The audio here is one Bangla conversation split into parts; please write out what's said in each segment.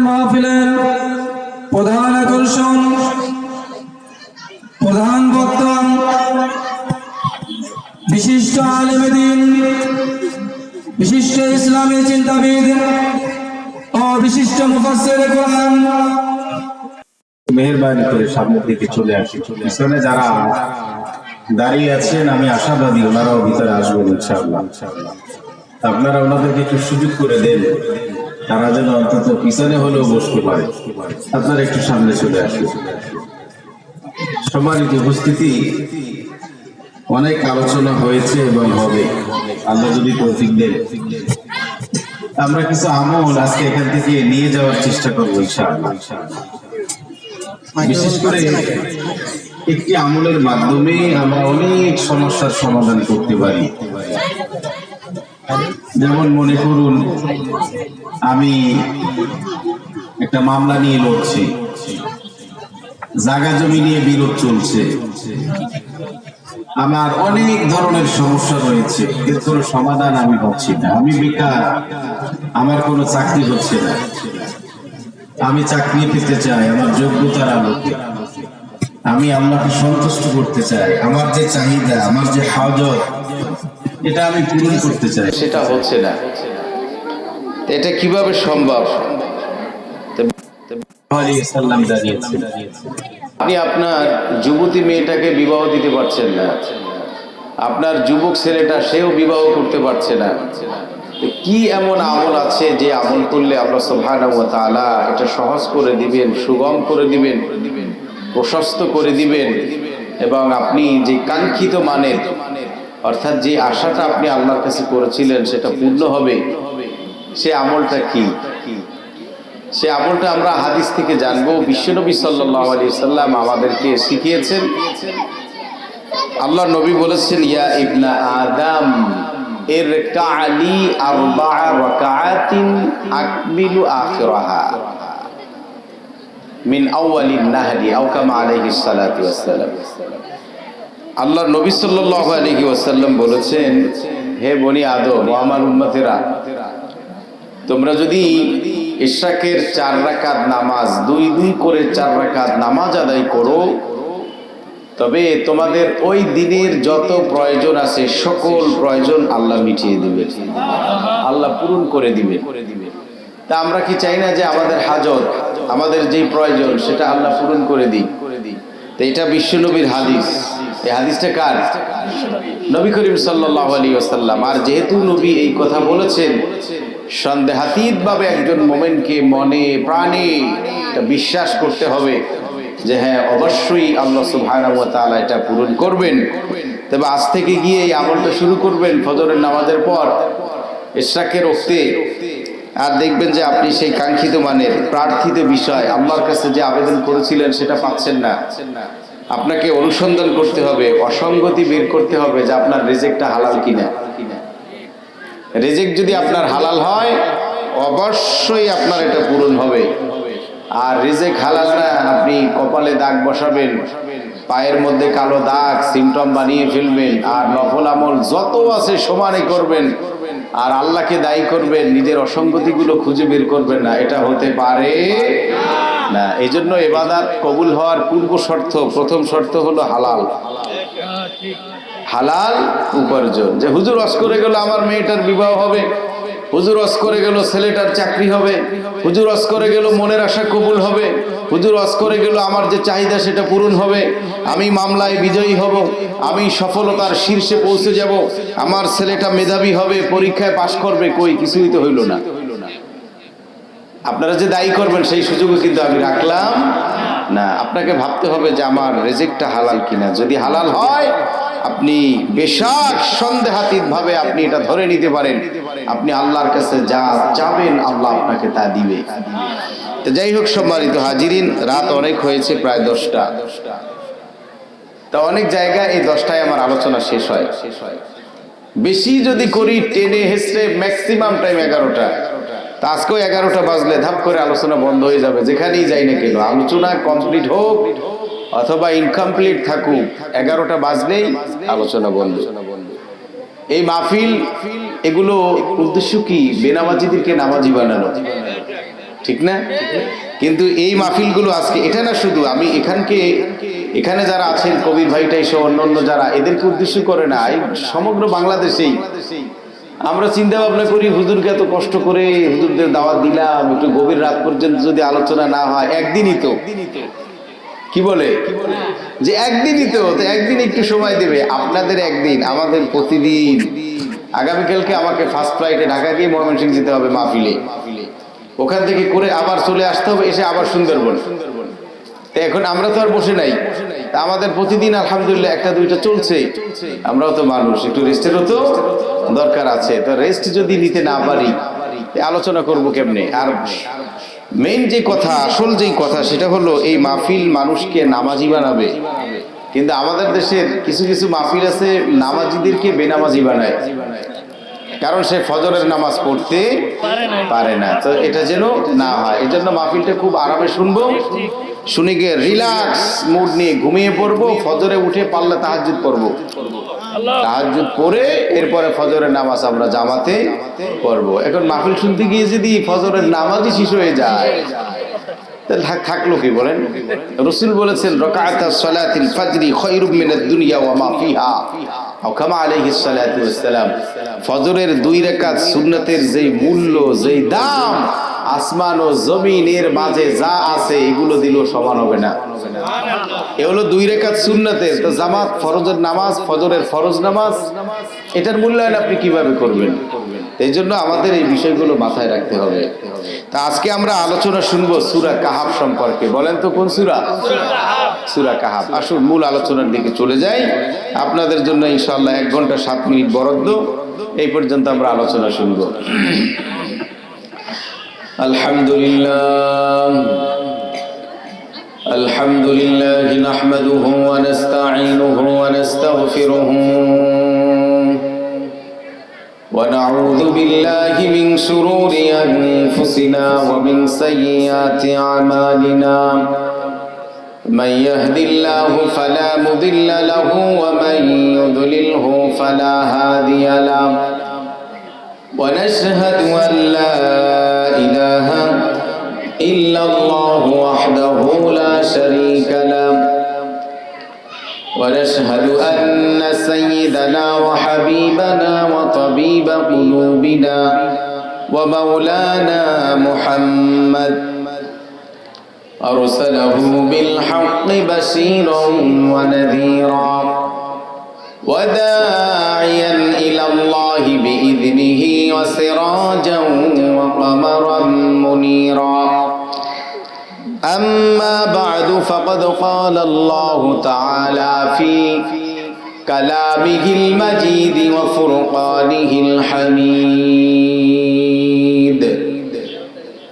মাহফিলের প্রধান আকর্ষণ, প্রধান বক্তা, বিশিষ্ট আলেমে দ্বীন, বিশিষ্ট ইসলামী চিন্তাবিদ ও বিশিষ্ট মুফাসসিরে কোরআন, মেহেরবানি করে সামনের দিকে চলে আসি। পিছনে যারা দাঁড়িয়ে আছেন আমি আশাবাদী ওনারাও ভিতরে আসবেন ইনশাআল্লাহ। আপনারা ওনাদেরকে একটু সুযোগ করে দেন, তারা যেন অন্তত পিছনে হলেও বসতে পারে। আপনারা একটু সামনে চলে আসুন। সম্মানিত উপস্থিতি, অনেক আলোচনা হয়েছে এবং হবে, আল্লাহ যদি তৌফিক দেন। আমরা কিছু আমল আজকে এখান থেকে নিয়ে যাওয়ার চেষ্টা করবো ইনশাআল্লাহ। বিশেষ করে একটি আমলের মাধ্যমে আমরা অনেক সমস্যার সমাধান করতে পারি। যেমন মনে করুন, আমি একটা মামলা নিয়ে লড়ছি, জায়গা জমি নিয়ে বিরোধ চলছে, আমার অনেক ধরনের সমস্যা রয়েছে, এর কোনো সমাধান আমি হচ্ছি না, আমি বেকার, আমার কোনো চাকরি হচ্ছে না, আমি চাকরি পেতে চাই আমার যোগ্যতার আলোকে, আমি আল্লাহকে সন্তুষ্ট করতে চাই, আমার যে চাহিদা, আমার যে হাজত, এটা আমি পূরণ করতে চাই, সেটা হচ্ছে না। এটা কিভাবে সম্ভব? আপনি আপনার যুবতী মেয়েটাকে বিবাহ দিতে পারছেন না, আপনার যুবক ছেলেটা সেও বিবাহ করতে পারছে না। কি এমন আমল আছে যে আমল করলে আল্লাহ সুবহানাহু ওয়া তাআলা এটা সহজ করে দিবেন, সুগম করে দিবেন, প্রশস্ত করে দিবেন, এবং আপনি যে কাঙ্ক্ষিত মানের অর্থাৎ যে আশাটা আপনি আল্লাহর কাছে করেছিলেন সেটা পূর্ণ হবে? সে আমলটা কি? সে আমলটা আমরা হাদিস থেকে জানবো। বিশ্বনবী সাল্লাল্লাহু আলাইহি ওয়াসাল্লাম আমাদেরকে শিখিয়েছেন। আল্লাহর নবী বলেছেন, ইয়া ইবনা আদম ইরকা'লি আরবা'a রাকাআতিন আকমিলু আখিরাহা মিন আউয়ালিন নাহরি আও কামা আলাইহিস সালাতু ওয়াস সালাম। আল্লাহর নবী সাল্লাল্লাহু আলাইহি ওয়াসাল্লাম বলেছেন, হে বনি আদম ও আমার উম্মতেরা, তোমরা যদি ইশরাকের 4 রাকাত নামাজ 2 করে 4 রাকাত নামাজ আদায় করো, তবে তোমাদের ওই দিনের যত প্রয়োজন আছে সকল প্রয়োজন আল্লাহ মিটিয়ে দিবেন, আল্লাহ পূরণ করে দিবেন। তা আমরা কি চাই না যে আমাদের হাজত, আমাদের যে প্রয়োজন সেটা আল্লাহ পূরণ করে দিই? তো এটা বিশ্বনবীর হাদিস। এই হাদিসটা কার? নবী করিম সাল্লাল্লাহু আলাইহি ওয়াসাল্লাম। আর যেহেতু নবী এই কথা বলেছেন, সন্দেহাতীতভাবে একজন মুমিনকে মনে প্রাণে এটা বিশ্বাস করতে হবে যে হ্যাঁ, অবশ্যই আল্লাহ সুবহানাহু ওয়া তাআলা এটা পূরণ করবেন। তবে আজ থেকে গিয়ে এই আমলটা শুরু করবেন ফজরের নামাজের পর, ইশরাকের ওক্তে, আর দেখবেন যে আপনি সেই কাঙ্ক্ষিত মানের প্রার্থিত বিষয় আল্লাহর কাছে যে আবেদন করেছিলেন সেটা পাচ্ছেন না। আপনাকে অনুসন্ধান করতে হবে, অসঙ্গতি বের করতে হবে যে আপনার রিজিকটা হালাল কিনা। রিজিক যদি আপনার হালাল হয় অবশ্যই আপনার এটা পূরণ হবে। আর রিজিক হালাল না, আপনি কপালে দাগ বসাবেন, পায়ের মধ্যে কালো দাগ সিমটম বানিয়ে ফেলবেন, আর নফল আমল যত আছে সমানই করবেন, আর আল্লাহকে দায়ী করবেন, নিজের অসঙ্গতিগুলো খুঁজে বের করবেন না, এটা হতে পারে না। এই জন্য ইবাদত কবুল হওয়ার পূর্ব শর্ত, প্রথম শর্ত হলো হালাল, হালাল উপার্জন। যে হুজুর ওয়াজ করে গেল আমার মেয়েটার বিবাহ হবে, হুজুর ওয়াজ করে গেল ছেলেটার চাকরি হবে, হুজুর ওয়াজ করে গেল মনের আশা কবুল হবে, হুজুর ওয়াজ করে গেল আমার যে চাহিদা সেটা পূরণ হবে, আমি মামলায় বিজয়ী হব, আমি সফলতার শীর্ষে পৌঁছে যাব, আমার ছেলেটা মেধাবী হবে, পরীক্ষায় পাশ করবে। কই, কিছুই তো হইল না। আপনারা যে দায়ী করবেন সেই সুযোগও কিন্তু আমি রাখলাম না। আপনাকে ভাবতে হবে যে আমার রিজিকটা হালাল কিনা। যদি হালাল হয় আপনি বেশাক সন্দেহাতীত ভাবে আপনি এটা ধরে নিতে পারেন, আপনি আল্লাহর কাছে যা চাবেন আল্লাহ আপনাকে তা দিবে। তো যাই হোক, সম্মানিত হাজিরিন, রাত অনেক হয়েছে, প্রায় 10টা। তা অনেক জায়গায় এই 10টায় আমার আলোচনা শেষ হয়। বেশি যদি করি টেনে হেসড়ে ম্যাক্সিমাম টাইম 11টা। তা আজকেও 11টা বাজলে ধাপ করে আলোচনা বন্ধ হয়ে যাবে। যেখানেই যাই না কেন, আলোচনা কমপ্লিট হোক অথবা ইনকমপ্লিট থাকুক, 11টা বাজলেই আলোচনা বন্ধ। এই মাহফিল এগুলো উদ্দেশ্য কি? বেনামাজিদেরকে নামাজি বানানো। ঠিক না? কিন্তু এই মাহফিলগুলো আজকে এটা না, শুধু আমি এখানে যারা আছেন কবির ভাইটাই সহ অন্য যারা, এদেরকে উদ্দেশ্য করে না, এই সমগ্র বাংলাদেশেই আমরা চিন্তা ভাবনা করি হুজুরকে এত কষ্ট করে হুজুরদের দাওয়াত দিলাম, একটু গভীর রাত পর্যন্ত যদি আলোচনা না হয়, একদিনই তো কি বলে যে একদিনই তো একদিন একটু সময় দেবে। আপনাদের একদিন, আমাদের প্রতিদিন। আগামীকালকে আমাকে ফার্স্ট ফ্লাইটে ঢাকা গিয়ে ময়মনসিংহ যেতে হবে মাহফিলে, ওখান থেকে করে আবার চলে আসতে হবে, এসে আবার সুন্দরবন। তো এখন আমরা তো আর বসে নাই, আমাদের প্রতিদিন আলহামদুলিল্লাহ একটা দুইটা চলছে। আমরাও তো মানুষ, একটু রেস্টেরও তো দরকার আছে। তো রেস্ট যদি নিতে না পারি, আলোচনা করব কেমনে? আর মেইন যে কথা, আসল যেই কথা, সেটা হলো এই মাহফিল মানুষকে নামাজি বানাবে। কিন্তু আমাদের দেশের কিছু কিছু মাহফিল আছে নামাজিদেরকে বেনামাজি বানায়, কারণ সে ফজরের নামাজ পড়তে পারে না। তো এটা যেন না হয়, এই জন্য মাহফিলটা খুব আরামে শুনবো, শুনে গিয়ে রিল্যাক্স মুড নিয়ে ঘুমিয়ে পড়বো, ফজরে উঠে পারলে তাহাজ্জুদ পড়বো, তাহাজ্জুদ পড়ে এরপরে ফজরের নামাজ আমরা জামাতে পড়বো। এখন মাহফিল শুনতে গিয়ে যদি ফজরের নামাজই শেষ হয়ে যায়, তাহলে থাকলো কি বলেন? রাসূল বলেছেন, রাকাতাস সালাতিল ফাজরি খায়রুম মিনাদ দুনিয়া ওয়া মা ফিহা, কামা আলাইহিস সালাতু ওয়াস সালাম। ফজরের 2 রাকাত সুন্নাতের যেই মূল্য, যেই দাম, আসমান ও জমিনের মাঝে যা আছে এগুলো দিলেও সমান হবে না। এ হলো 2 রাকাত সুন্নাতের। তো জামাত, ফরজের নামাজ, ফজরের ফরজ নামাজ, এটার মূল্যায়ন আপনি কিভাবে করবেন? এই জন্য আমাদের এই বিষয়গুলো মাথায় রাখতে হবে। তা আজকে আমরা আলোচনা শুনবো সূরা কাহাফ সম্পর্কে। বলেন তো কোন সূরা? সূরা কাহাফ। আসুন মূল আলোচনার দিকে চলে যাই। আপনাদের জন্য ইনশাআল্লাহ 1 ঘন্টা 7 মিনিট বরাদ্দ, এই পর্যন্ত আমরা আলোচনা শুনবো। আলহামদুলিল্লাহ আলহামদুলিল্লাহ নাহমাদুহু ওয়া নাস্তাঈনুহু ওয়া নাস্তাগফিরুহু ونعوذ بالله من شرور أنفسنا ومن سيئات أعمالنا من يهد الله فلا مضل له ومن يضلله فلا هادي له ونشهد أن لا إله إلا الله وحده لا شريك له ونشهد أن سيدنا وحبيبنا وطبيب قلوبنا ومولانا محمد أرسله بالحق بشيرا ونذيرا وداعيا إلى الله بإذنه وسراجا وقمرا منيرا أما بعد فقد قال الله تعالى في كلامه المجيد وفرقانه الحميد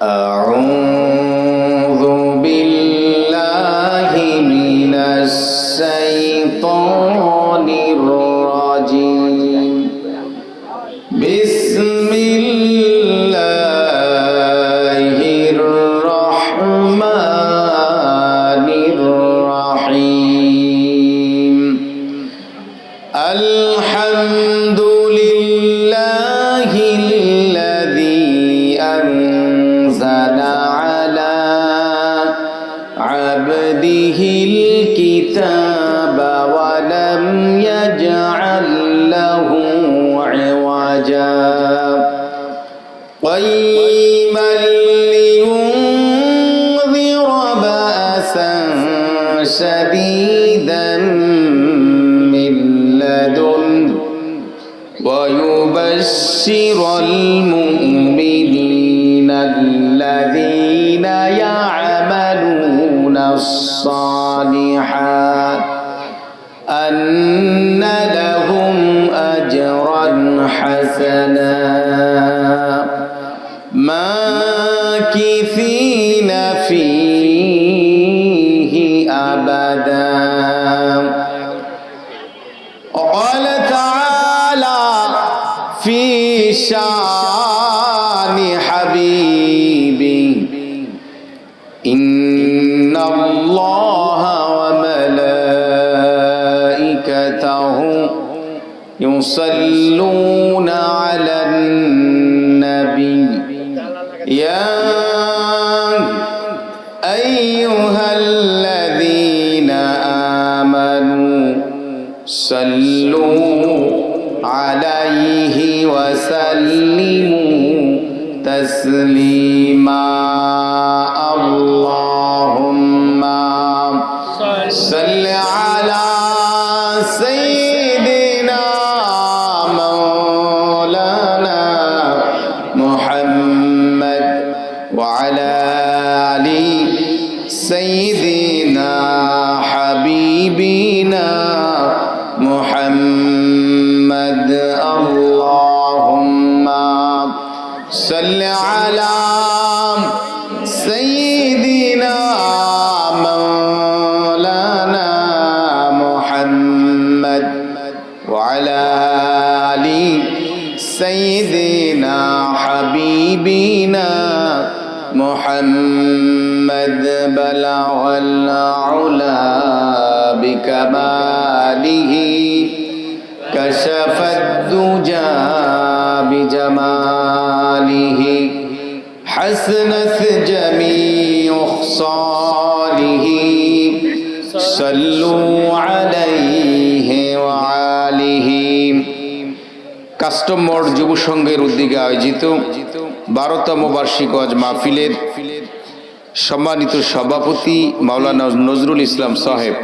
أعوذ بالله من الشيطان الرجيم بسم الله الرحمن الرحيم الحمد لله الذي أنزل على عبده الكتاب ولم يجعل له عوجا قيما لينذر بأسا شديدا من لدنه ويبشر المؤمنين الذين يعملون الصالحات أن لهم أجرا حسنا ماكثين فيه أبدا. وقال تعالى في شان حبيبه إن الله وملائكته يصلون على النبي يا صلوا عليه وسلموا تسليما اللهم صل على سيدنا مولانا محمد وعلى آل سيدنا حبيبنا محمد اللهم صل على سيدنا مولانا محمد وعلى آل سيدنا حبيبنا محمد بلغ العلا بكماله كشف الدجى بجماله حسنت جميع خصاله صلوا عليه وآله কাস্টম মোড় যুব সংঘের উদ্যোগে আয়োজিত 12তম বার্ষিক ওয়াজ মাহফিলের সম্মানিত সভাপতি মাওলানা নজরুল ইসলাম সাহেব,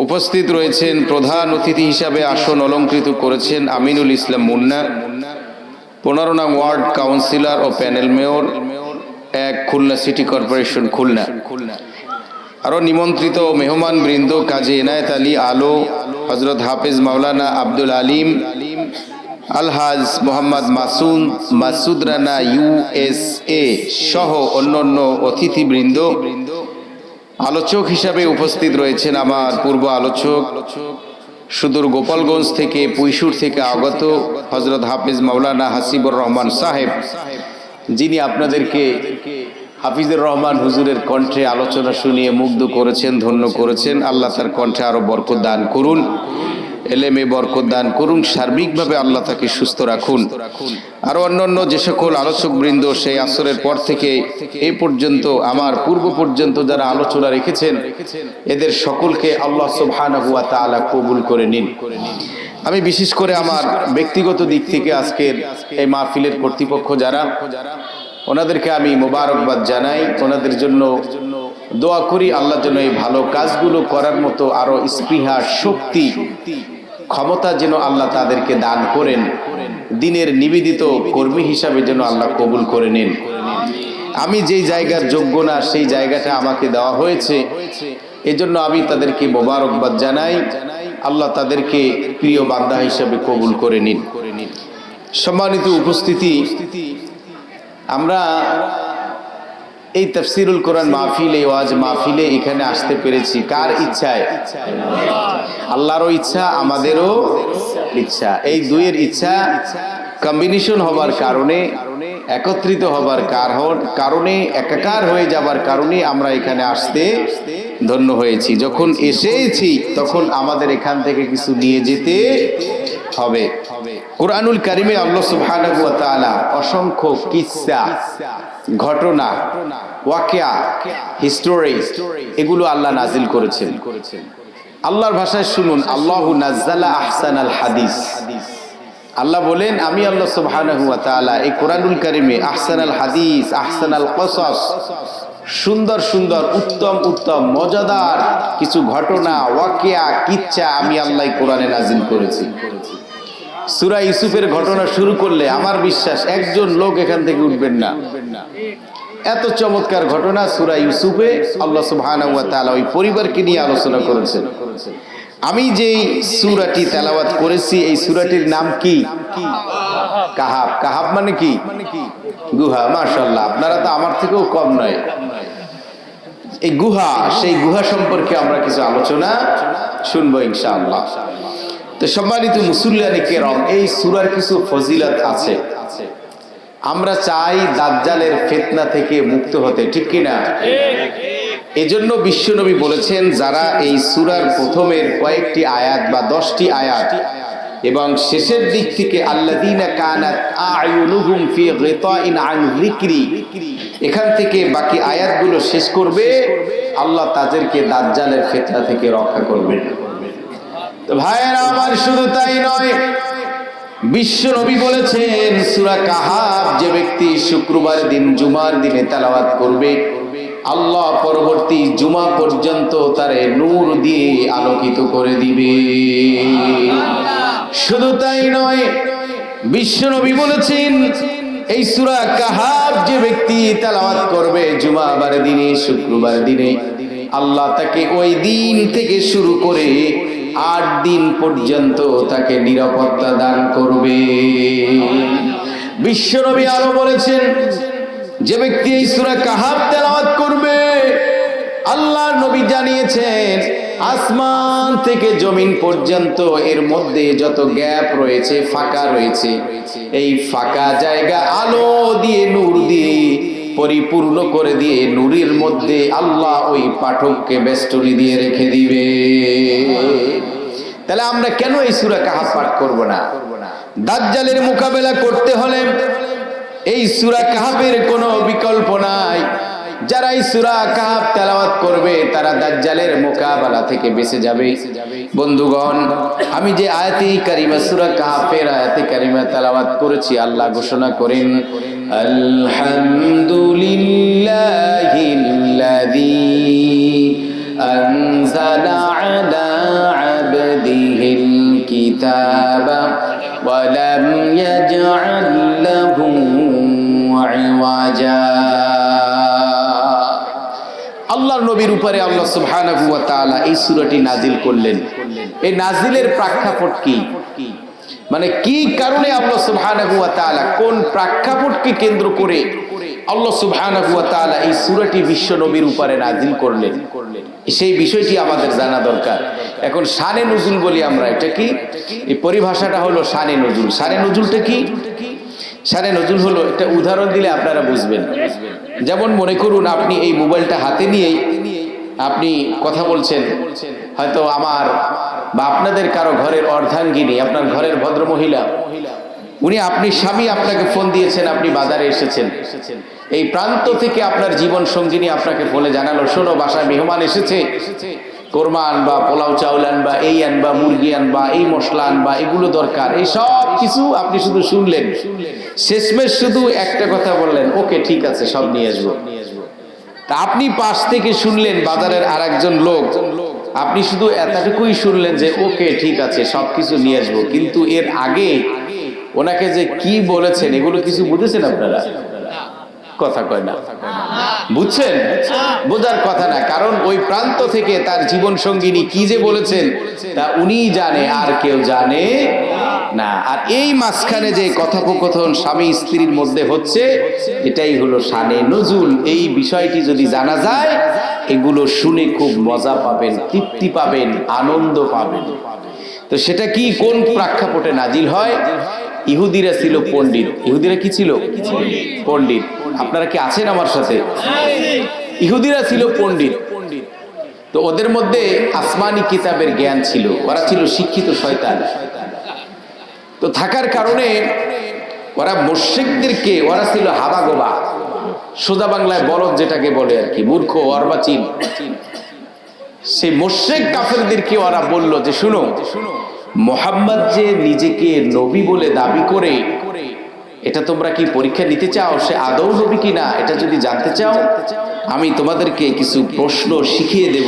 উপস্থিত রয়েছেন প্রধান অতিথি হিসাবে আসন অলংকৃত করেছেন Aminul Islam Munna, 15 no ward councillor ও panel mayor 1 Khulna city corporation Khulna. আরও নিমন্ত্রিত মেহমান বৃন্দ কাজী এনায়েত আলী আলো, হজরত হাফেজ মাওলানা আব্দুল আলিম, আলহাজ মোহাম্মদ মাসুদ রানা USA সহ অন্যান্য অতিথিবৃন্দ। আলোচক হিসাবে উপস্থিত রয়েছেন আমার পূর্ব আলোচক সুদূর গোপালগঞ্জ থেকে পুইশুর থেকে আগত হজরত হাফেজ মাওলানা হাসিবুর রহমান সাহেব, যিনি আপনাদেরকে হাফিজুর রহমান হুজুরের কণ্ঠে আলোচনা শুনিয়ে মুগ্ধ করেছেন, ধন্য করেছেন। আল্লাহ তার কণ্ঠে আরো বরকত দান করুন, এলেমে বরকত দান করুন, সার্বিকভাবে আল্লাহ তাকে সুস্থ রাখুন। আরো অন্যান্য যে সকল আলোচক বৃন্দ সেই আসরের পর থেকে এই পর্যন্ত আমার পূর্ব পর্যন্ত যারা আলোচনা রেখেছেন, এদের সকলকে আল্লাহ সুবহানাহু ওয়া তাআলা কবুল করে নিন। আমি বিশেষ করে আমার ব্যক্তিগত দিক থেকে আজকের এই মাহফিলের কর্তৃপক্ষ যারা, ওনাদেরকে আমি মোবারকবাদ জানাই, ওনাদের জন্য দোয়া করি আল্লাহর জন্য এই ভালো কাজগুলো করার মতো আরো স্পৃহা, শক্তি, ক্ষমতা যেন আল্লাহ তাদেরকে দান করেন, দিনের নিবেদিত কর্মী হিসাবে যেন আল্লাহ কবুল করে নেন। আমি যেই জায়গার যোগ্য না সেই জায়গাটা আমাকে দেওয়া হয়েছে, এজন্য আমি তাদেরকে মোবারকবাদ জানাই। আল্লাহ তাদেরকে প্রিয় বান্দা হিসাবে কবুল করে নিন। সম্মানিত উপস্থিতি, আমরা এই তাফসিরুল কোরআন মাহফিলে, ওয়াজ মাহফিলে এখানে আসতে পেরেছি কার ইচ্ছায়? আল্লাহরও ইচ্ছা, আমাদেরও ইচ্ছা। এই দুইয়ের ইচ্ছা কম্বিনেশন হবার কারণে, একত্রিত হবার কারণে, একাকার হয়ে যাবার কারণে আমরা এখানে আসতে ধন্য হয়েছি। যখন এসেছি তখন আমাদের এখান থেকে কিছু নিয়ে যেতে হবে। কুরআনুল কারিমে আল্লাহ সুবহানাহু ওয়া তাআলা অসংখ্য কিসসা, ঘটনা, ওয়াকিয়া, হিস্টোরি এগুলো আল্লাহ নাজিল করেছেন। আল্লাহর ভাষায় শুনুন, আল্লাহু নাজ্জালা আহসানাল হাদিস। আল্লাহ বলেন, আমি আল্লাহ সুবহানাহু ওয়া তাআলা এই কুরআনুল কারিমে আহসানাল হাদিস, আহসানাল কসস, সুন্দর সুন্দর, উত্তম উত্তম, মজাদার কিছু ঘটনা, ওয়াকিয়া, কিচ্ছা আমি আল্লাহ কোরআনে নাজিল করেছি। সূরা ইউসুফের ঘটনা শুরু করলে আমার বিশ্বাস একজন লোক এখান থেকে উঠবেন না। এত চমৎকার ঘটনা সূরা ইউসুফে আল্লাহ সুবহানাহু ওয়া তাআলা ওই পরিবারকে নিয়ে আলোচনা করেছেন। আমি যেই সূরাটি তেলাওয়াত করেছি, এই সূরাটির নাম কি? কাহাব। কাহাব মানে কি? গুহা। মাশাআল্লাহ, আপনারা তো আমার থেকেও কম নয়। এই গুহা, সেই গুহা সম্পর্কে আমরা কিছু আলোচনা শুনবো ইনশাআল্লাহ। তো সম্মানিত মুসল্লিয়ানে কেরাম, এই সূরার কিছু ফজিলত আছে। আমরা চাই দাজ্জালের ফিতনা থেকে মুক্ত হতে, ঠিক কি না? এজন্য বিশ্বনবী বলেছেন, যারা এই সূরার প্রথমের কয়েকটি আয়াত বা 10টি আয়াত এবং শেষের দিক থেকে আল্লাযীনা কানাত আ'য়ুনুহুম ফি গিতাইন আন যিকরি, এখান থেকে বাকি আয়াতগুলো শেষ করবে, আল্লাহ তাদেরকে দাজ্জালের ফিতনা থেকে রক্ষা করবেন। ভাইয়েরা আমার, শুধু তাই নয়, বিশ্ব নবী বলেছেন সূরা কাহাফ যে ব্যক্তি শুক্রবার দিন জুমার দিনে তেলাওয়াত করবে, আল্লাহ পরবর্তী জুমা পর্যন্ত তারে নূর দিয়ে আলোকিত করে দিবে। শুধু তাই নয়, বিশ্ব নবী বলেছেন এই সূরা কাহাফ যে ব্যক্তি তেলাওয়াত করবে জুমাবার দিনে, শুক্রবার দিনে, আল্লাহ তাকে ওই দিন থেকে শুরু করে 8 দিন পর্যন্ত তাকে নিরাপত্তা দান করবে। বিশ্ব নবী আরো বলেছেন যে ব্যক্তি এই সূরা কাহাফ তেলাওয়াত করবে, আল্লাহ নবী জানিয়েছেন আসমান থেকে জমিন পর্যন্ত এর মধ্যে যত গ্যাপ রয়েছে, ফাঁকা রয়েছে, এই ফাঁকা জায়গা আলো দিয়ে নূর দিয়ে পরিপূর্ণ করে দিয়ে নূরের মধ্যে আল্লাহ ওই পাঠককে বেষ্টনী দিয়ে রেখে দিবে। তাহলে আমরা কেন এই সূরা কাহাফ পাঠ করব না? দাজ্জালের মোকাবেলা করতে হলে এই সূরা কাহাফের কোনো বিকল্প নাই। যারা এই সূরা কাহাফ তেলাওয়াত করবে তারা দাজ্জালের মোকাবেলা থেকে বেঁচে যাবে। বন্ধুগণ, আমি যে আয়াতে কারিমা সূরা কাহাফের আয়াতে কারিমা তেলাওয়াত করেছি, আল্লাহ ঘোষণা করেন আলহামদুলিল্লাহিল্লাযী আনজালা আলা আবদিহিল কিতাবা ওয়া লাম ইয়াজআল লাহু ইওয়াজা। আল্লাহর নবীর উপরে আল্লাহ সুবহানাহু ওয়া তাআলা এই সূরাটি নাজিল করলেন। এই নাজিলের প্রেক্ষাপট কি, মানে কি কারণে আল্লাহ সুবহানাহু ওয়া তাআলা, কোন প্রেক্ষাপটকে কেন্দ্র করে আল্লাহ সুবহানাহু ওয়া তাআলা এই সূরাটি বিশ্ব নবীর উপরে নাজিল করলেন, সেই বিষয়টি আমাদের জানা দরকার। এখন শানে নুজুল বলি আমরা, এটা কি? এই পরিভাষাটা হলো শানে নুজুল। শানে নুজুলটা কি? শানে নজুল হলো, একটা উদাহরণ দিলে আপনারা বুঝবেন। যেমন মনে করুন আপনি এই মোবাইলটা হাতে নিয়েই আপনি কথা বলছেন, হয়তো আমার বা আপনাদের কারো ঘরের অর্ধাঙ্গিনী, আপনার ঘরের ভদ্র মহিলা, উনি আপনি স্বামী আপনাকে ফোন দিয়েছেন, আপনি বাজারে এসেছেন, এই প্রান্ত থেকে আপনার জীবন সঙ্গিনী আপনাকে ফোনে জানালো, শোনো বাসায় মেহমান এসেছে, কোরমা আনবা, পোলাও চাউল আনবা, এই আনবা, মুরগি আনবা, এই মশলা আনবা, এগুলো দরকার, এই সব কিছু আপনি শুধু শুনলেন, শেষমেশ শুধু একটা কথা বললেন, ওকে ঠিক আছে সব নিয়ে আসবো। তা আপনি পাশ থেকে শুনলেন বাজারের আরেকজন লোক, আপনি শুধু এতটুকুই শুনলেন যে ওকে ঠিক আছে সবকিছু নিয়ে আসবো, কিন্তু এর আগে ওনাকে যে কি বলেছেন এগুলো কিছু বুঝেছেন আপনারা? কথা কয় না, বুঝছেন? বোঝার কথা না, কারণ ওই প্রান্ত থেকে তার জীবন সঙ্গিনী কি যে বলেছেন তা উনিই জানে, আর কেউ জানে না। আর এই মাঝখানে যে কথোপকথন স্বামী স্ত্রীর মধ্যে হচ্ছে, এটাই হলো শানে নজুল। এই বিষয়টি যদি জানা যায়, এগুলো শুনে খুব মজা পাবেন, তৃপ্তি পাবেন, আনন্দ পাবেন। তো সেটা কি, কোন প্রেক্ষাপটে নাজিল হয়? ইহুদিরা ছিল পণ্ডিত। ইহুদিরা কি ছিল? পণ্ডিত। আপনারা কি আছেন আমার সাথে? ইহুদিরা ছিল পণ্ডিত। তো ওদের মধ্যে আসমানি কিতাবের জ্ঞান ছিল, ওরা ছিল শিক্ষিত শয়তান। তো থাকার কারণে ওরা মুশরিকদেরকে, ওরা ছিল হাবাগোবা, সোজা বাংলায় বলদ যেটাকে বলে আর কি, মূর্খ, অর্বাচীন। সেই মুশরিক কাফেরদেরকে ওরা বলল যে শুনো, মুহাম্মদ যে নিজেকে নবী বলে দাবি করে, এটা তোমরা কি পরীক্ষা নিতে চাও সে আদৌ নবী কিনা? এটা যদি জানতে চাও, আমি তোমাদেরকে কিছু প্রশ্ন শিখিয়ে দেব।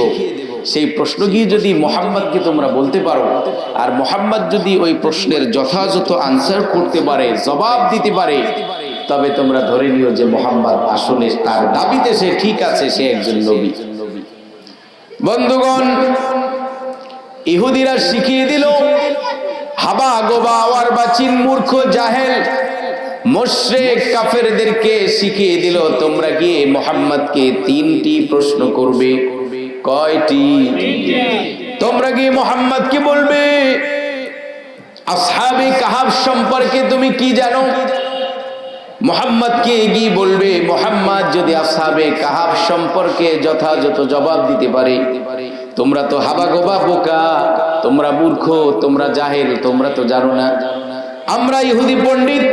সেই প্রশ্ন গিয়ে যদি মুহাম্মদকে তোমরা বলতে পারো, আর মুহাম্মদ যদি ওই প্রশ্নের যথাযথ আনসার করতে পারে, জবাব দিতে পারে, তবে তোমরা ধরে নিও যে মুহাম্মদ আসলে তার দাবিতে সে ঠিক আছে, সে একজন নবী। বন্ধুগণ, ইহুদিরা শিখিয়ে দিল, হাবা গোবা অর্বাচীন মূর্খ জাহেল মুশরিক কাফেরদেরকে শিখিয়ে দিল, তোমরা গিয়ে মুহাম্মদকে 3টি প্রশ্ন করবে। কয়টি? তোমরা গিয়ে মুহাম্মদকে বলবে আসহাবে কাহাফ সম্পর্কে তুমি কি জানো? মুহাম্মদকে গিয়ে বলবে, মুহাম্মদ যদি আসহাবে কাহাফ সম্পর্কে যথাযথ জবাব দিতে পারে, তোমরা তো হাবাগোবা বোকা, তোমরা মূর্খ, তোমরা জাহেল, তোমরা তো জানো না। আমরা ইহুদি পণ্ডিত,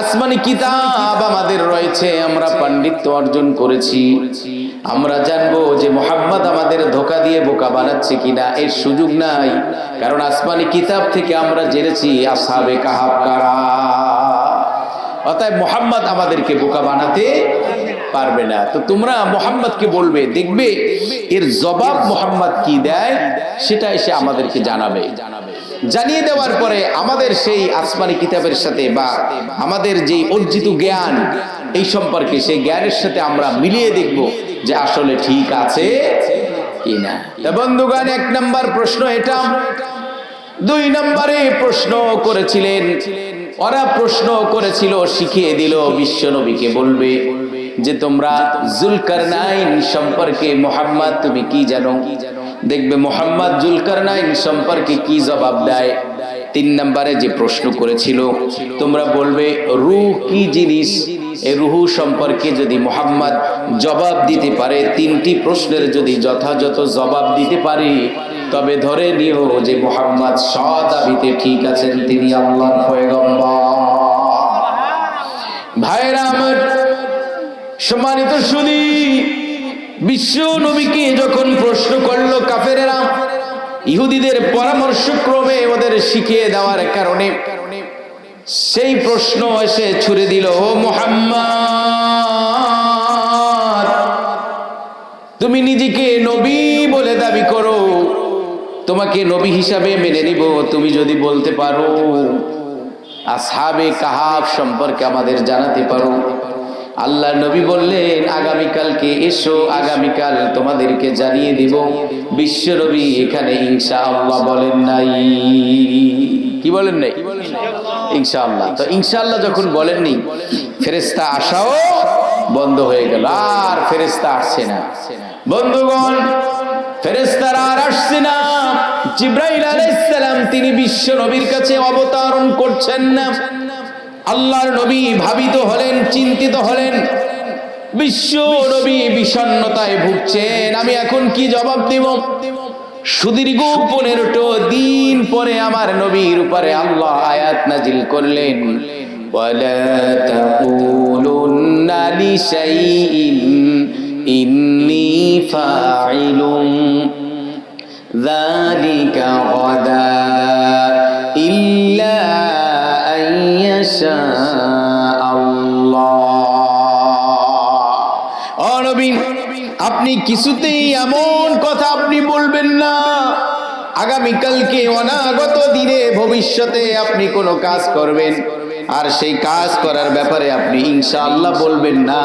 আসমানি কিতাব আমাদের রয়েছে, আমরা পাণ্ডিত্য অর্জন করেছি, আমরা জানবো যে মুহাম্মদ আমাদের ধোঁকা দিয়ে বোকা বানাচ্ছে কিনা, এর সুযোগ নাই। কারণ আসমানি কিতাব থেকে আমরা জেনেছি আসহাবে কাহাফ কারা। অতএব মুহাম্মদ আমাদেরকে বোকা বানাতে পারবে না। তো তোমরা মুহাম্মদকে বলবে, দেখবে এর জবাব মুহাম্মদ কি দেয় সেটা এসে আমাদেরকে জানাবে। জানিয়ে দেওয়ার পরে আমাদের সেই আসমানি কিতাবের সাথে বা আমাদের যে অর্জিত জ্ঞান এই সম্পর্কে, সেই জ্ঞানের সাথে আমরা মিলিয়ে দেখব যে আসলে ঠিক আছে কিনা। বন্ধুগণ, 1 নম্বর প্রশ্ন এটা। 2 নম্বরে প্রশ্ন করেছিলেন, ওরা প্রশ্ন করেছিল, শিখিয়ে দিল বিশ্ব নবীকে বলবে যে তোমরা জুলকারনাইন সম্পর্কে মুহাম্মদ তুমি কি জানো। দেখবে মুহাম্মদ জুলকারনাইন সম্পর্কে কি জবাব দেয়। 3 নম্বরে যে প্রশ্ন করেছিল, তোমরা বলবে রূহ কি জিনিস। এই রূহ সম্পর্কে যদি মুহাম্মদ জবাব দিতে পারে, 3টি প্রশ্নের যদি যথাযথ জবাব দিতে পারে, তবে ধরে নিও যে মুহাম্মদ সদাবিতে ঠিক আছেন, তিনি আল্লাহর পয়গম্বর। ভাইরা আমার, সম্মানিত সুধী, বিশ্ব নবীকে যখন প্রশ্ন করলো কাফেরেরা, ইহুদিদের পরামর্শক্রমে ওদের শিখিয়ে দেওয়ার কারণে সেই প্রশ্ন এসে ছুড়ে দিল, ও মুহাম্মদ, তুমি নিজেকে নবী বলে দাবি করো, তোমাকে নবী হিসাবে মেনে নিব তুমি যদি বলতে পারো আসহাবে কাহাফ সম্পর্কে আমাদের জানাতে পারো। আল্লাহ নবী বললেন, আগামীকালকে এসো, আগামীকাল তোমাদেরকে জানিয়ে দিব। বিশ্ব নবী এখানে ইনশাআল্লাহ বলেন নাই। কি বলেন নাই? ইনশাআল্লাহ। তো ইনশাআল্লাহ যখন বলেননি, ফেরেশতা আসাও বন্ধ হয়ে গেল, আর ফেরেশতা আসছে না। বন্ধুগণ, ফেরেশতারা আর আসছে না। জিবরাইল আলাইহিস সালাম তিনি বিশ্ব নবীর কাছে অবতরণ করছেন না। আল্লাহর নবী ভাবিত হলেন, চিন্তিত হলেন। বিশ্ব নবী বিষণ্ণতায় ভুগছেন, আমি এখন কি জবাব দিব। সুদীর্ঘ 15টা দিন পরে আমার নবীর উপরে আল্লাহ আয়াত নাজিল করলেন, ওয়ালা তাকুলুন্না লিশাইইন ইন্নী ফাইলুন যালিকা গাদা ইল্লা আইয়াশা আল্লাহ। ও নবী, আপনি কিছুতেই এমন কথা আপনি বলবেন না। আগামীকালকে, অনাগত দিনে, ভবিষ্যতে আপনি কোনো কাজ করবেন, আর সেই কাজ করার ব্যাপারে আপনি ইনশাআল্লাহ বলবেন না।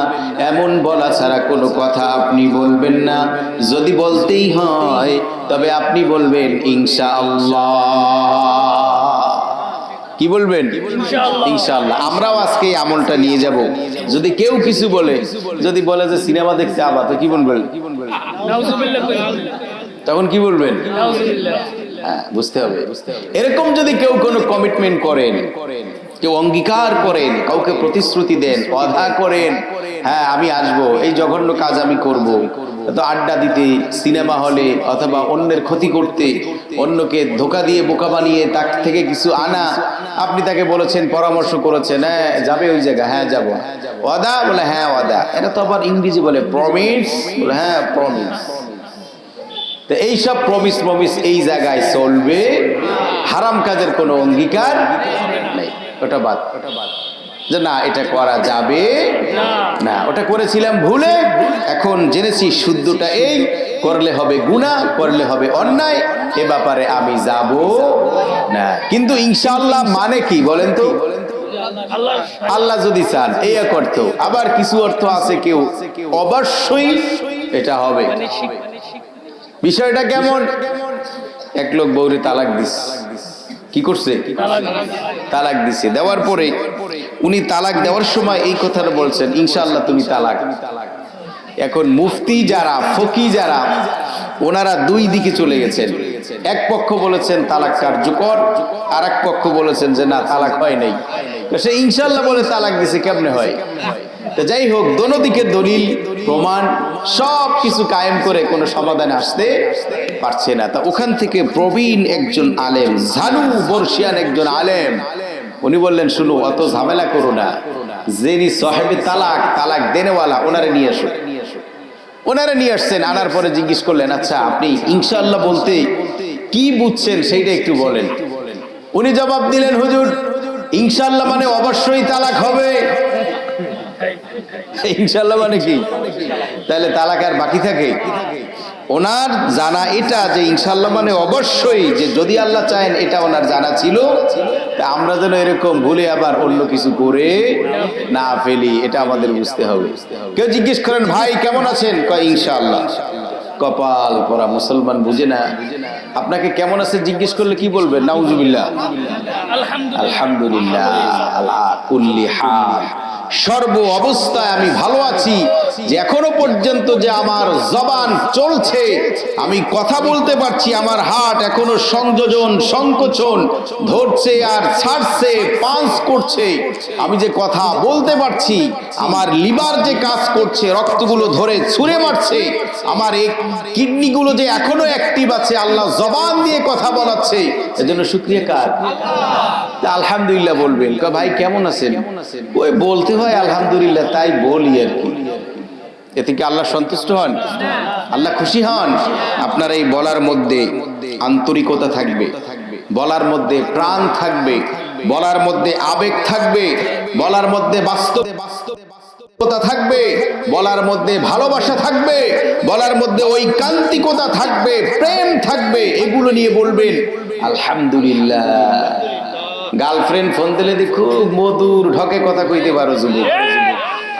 এমন বলা ছাড়া কোনো কথা আপনি বলবেন না। যদি বলতেই হয় তবে আপনি বলবেন ইনশাআল্লাহ। কি বলবেন? ইনশাআল্লাহ। আমরাও আজকে এই আমলটা নিয়ে যাব। যদি কেউ কিছু বলে, যদি বলে যে সিনেমা দেখতে আবার, তো কি বলবেন? তখন কি বলবেন? হ্যাঁ, বুঝতে হবে। এরকম যদি কেউ কোনো কমিটমেন্ট করেন, কেউ অঙ্গীকার করেন, কাউকে প্রতিশ্রুতি দেন, ওয়াদা করেন, হ্যাঁ আমি আসবো, এই জঘন্য কাজ আমি করব, তো আড্ডা দিতে, সিনেমা হলে, অথবা অন্যের ক্ষতি করতে, অন্যকে ধোকা দিয়ে বোকা বানিয়ে তার থেকে কিছু আনা, আপনি তাকে বলেছেন, পরামর্শ করেছেন, হ্যাঁ যাবে ওই জায়গায়, হ্যাঁ যাবো, ওয়াদা, বলে হ্যাঁ ওয়াদা। এটা তো আবার ইংরেজি বলে প্রমিস, বলে হ্যাঁ প্রমিস। তো এইসব প্রমিস এই জায়গায় চলবে, হারাম কাজের কোনো অঙ্গীকার নেই। ওটা বাদ, যে না এটা করা যাবে না, ওটা করেছিলাম ভুলে, এখন জেনেছি শুদ্ধটা এই, করলে হবে গুনাহ, করলে হবে অন্যায়, এ ব্যাপারে আমি যাব না। কিন্তু ইনশাআল্লাহ মানে কি বলেন তো? আল্লাহ যদি চান এই এক অর্থ, আবার কিছু অর্থ আছে কেউ অবশ্যই এটা হবে। বিষয়টা কেমন? এক লোক বউরে তালাক দিস, কি করছে? তালাক দিছে। দেওয়ার পরে উনি তালাক দেওয়ার সময় এই কথাটা বলছেন, ইনশাআল্লাহ তুমি তালাক। এখন মুফতি যারা, ফকি যারা, ওনারা দুই দিকে চলে গেছেন। এক পক্ষ বলেছেন তালাক কার্যকর, আর এক পক্ষ বলেছেন যে না, তালাক হয় নাই। সে ইনশাআল্লাহ বলে তালাক দিছে, কেমনে হয়? তো যাই হোক, দোনো দিকের দলিল প্রমাণ সব কিছু কায়েম করে কোনো সমাধানে আসতে পারছে না। তা ওখান থেকে প্রবীণ একজন আলেম, ঝানু বর্ষিয়ান একজন আলেম, উনি বললেন, শুনো, অত ঝামেলা করো না, যিনি সাহেবে তালাক, তালাক দেনেওয়ালা, ওনারে নিয়ে এসো। ওনারা নিয়ে আসছেন, আনার পরে জিজ্ঞেস করলেন, আচ্ছা আপনি ইনশাআল্লাহ বলতে কি বুঝছেন সেইটা একটু বলেন। উনি জবাব দিলেন, হুজুর ইনশাআল্লাহ মানে অবশ্যই তালাক হবে। ইনশাআল্লাহ মানে কি? তাহলে তালাক আর বাকি থাকে? ওনার জানা এটা যে ইনশাআল্লাহ মানে অবশ্যই, যে যদি আল্লাহ চায়েন, এটা ওনার জানা ছিল। আমরা যেন এরকম ভুলে আবার অন্য কিছু করে না ফেলি, এটা আমাদের বুঝতে হবে। কেউ জিজ্ঞেস করেন, ভাই কেমন আছেন? কয় ইনশাআল্লাহ। কপাল পরা মুসলমান বুঝে না। আপনাকে কেমন আছে জিজ্ঞেস করলে কি বলবেন? নাউজুবিল্লাহ, আলহামদুলিল্লাহ, আলা কুল্লি হাল, সর্ব অবস্থায় আমি ভালো আছি। যে এখনো পর্যন্ত যে আমার জবান চলছে, আমি কথা বলতে পারছি, আমার হার্ট এখনো সংযোজন সংকোচন ধরছে আর ছাড়ছে, পাঞ্চ করছে, আমি যে কথা বলতে পারছি, আমার লিভার যে কাজ করছে, রক্তগুলো ধরে ছুঁড়ে মারছে, আমার এই কিডনিগুলো যে এখনো অ্যাক্টিভ আছে, আল্লাহ জবান দিয়ে কথা বলাচ্ছে, এজন্য শুকরিয়া কার? আলহামদুলিল্লাহ বলবেন। ভাই কেমন আছেন? ওই বলতে হয় আলহামদুলিল্লাহ, তাই বলি আর কি। এতে কি আল্লাহ সন্তুষ্ট হন? আল্লাহ খুশি হন? আপনার এই বলার মধ্যে আন্তরিকতা থাকবে, বলার মধ্যে প্রাণ থাকবে, বলার মধ্যে আবেগ থাকবে, বলার মধ্যে বাস্তবতা থাকবে, বলার মধ্যে ভালোবাসা থাকবে, বলার মধ্যে ঐকান্তিকতা থাকবে, প্রেম থাকবে। এগুলো নিয়ে বলবেন আলহামদুলিল্লাহ। গার্লফ্রেন্ড ফোন দিলে দেখো মধুর ঢকে কথা কইতে পারো, যুবক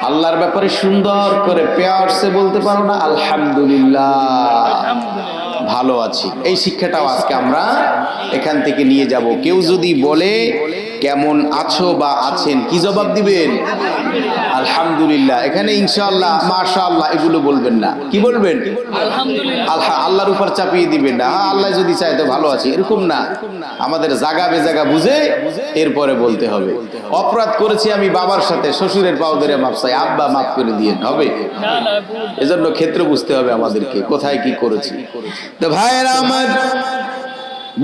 আল্লাহর ব্যাপারে সুন্দর করে পেয়ারসে বলতে পারো না আলহামদুলিল্লাহ, ভালো আছি। এই শিক্ষাটাও আজকে আমরা এখান থেকে নিয়ে যাব। কেউ যদি বলে কেমন আছো বা আছেন, কি জবাব দিবেন? আলহামদুলিল্লাহ। এখানে ইনশাআল্লাহ, মাশাআল্লাহ এগুলো বলবেন না। কি বলবেন? আলহামদুলিল্লাহ। আল্লাহর উপর চাপিয়ে দিবেন না, আল্লাহ যদি চায় তো ভালো আছে, এরকম না। আমাদের জায়গা বেজাগা বুঝে এরপরে বলতে হবে। অপরাধ করেছি আমি বাবার সাথে, শ্বশুরের পাও ধরে মাপ চাই, আব্বা মাফ করে দিয়েন, হবে? এজন্য ক্ষেত্র বুঝতে হবে আমাদেরকে, কোথায় কি করেছি। তো ভাইয়েরা আমার,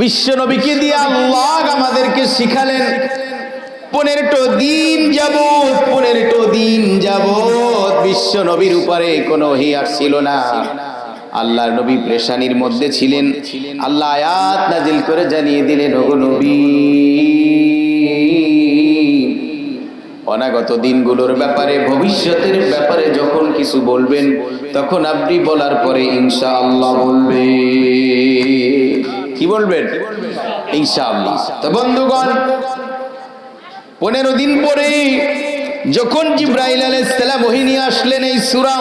বিশ্ব নবীকে দিয়ে আল্লাহ আমাদেরকে শিখালেন 15টো দিন যাবত বিশ্ব নবীর উপরে কোনো ওহী আসছিল না। আল্লাহর নবী পেরেশানির মধ্যে ছিলেন। আল্লাহ আয়াত নাজিল করে জানিয়ে দিলেন, ওগো নবী, অনাগত দিনগুলোর ব্যাপারে, ভবিষ্যতের ব্যাপারে যখন কিছু বলবেন, তখন আপনি বলার পরে ইনশাআল্লাহ বলবেন। কি বলবেন? ইনশাআল্লাহ। তো বন্ধুগণ, 15 দিন পরে যখন জিবরাইল আলাইহিস সালাম ওহী নিয়ে আসলেন, এই সূরা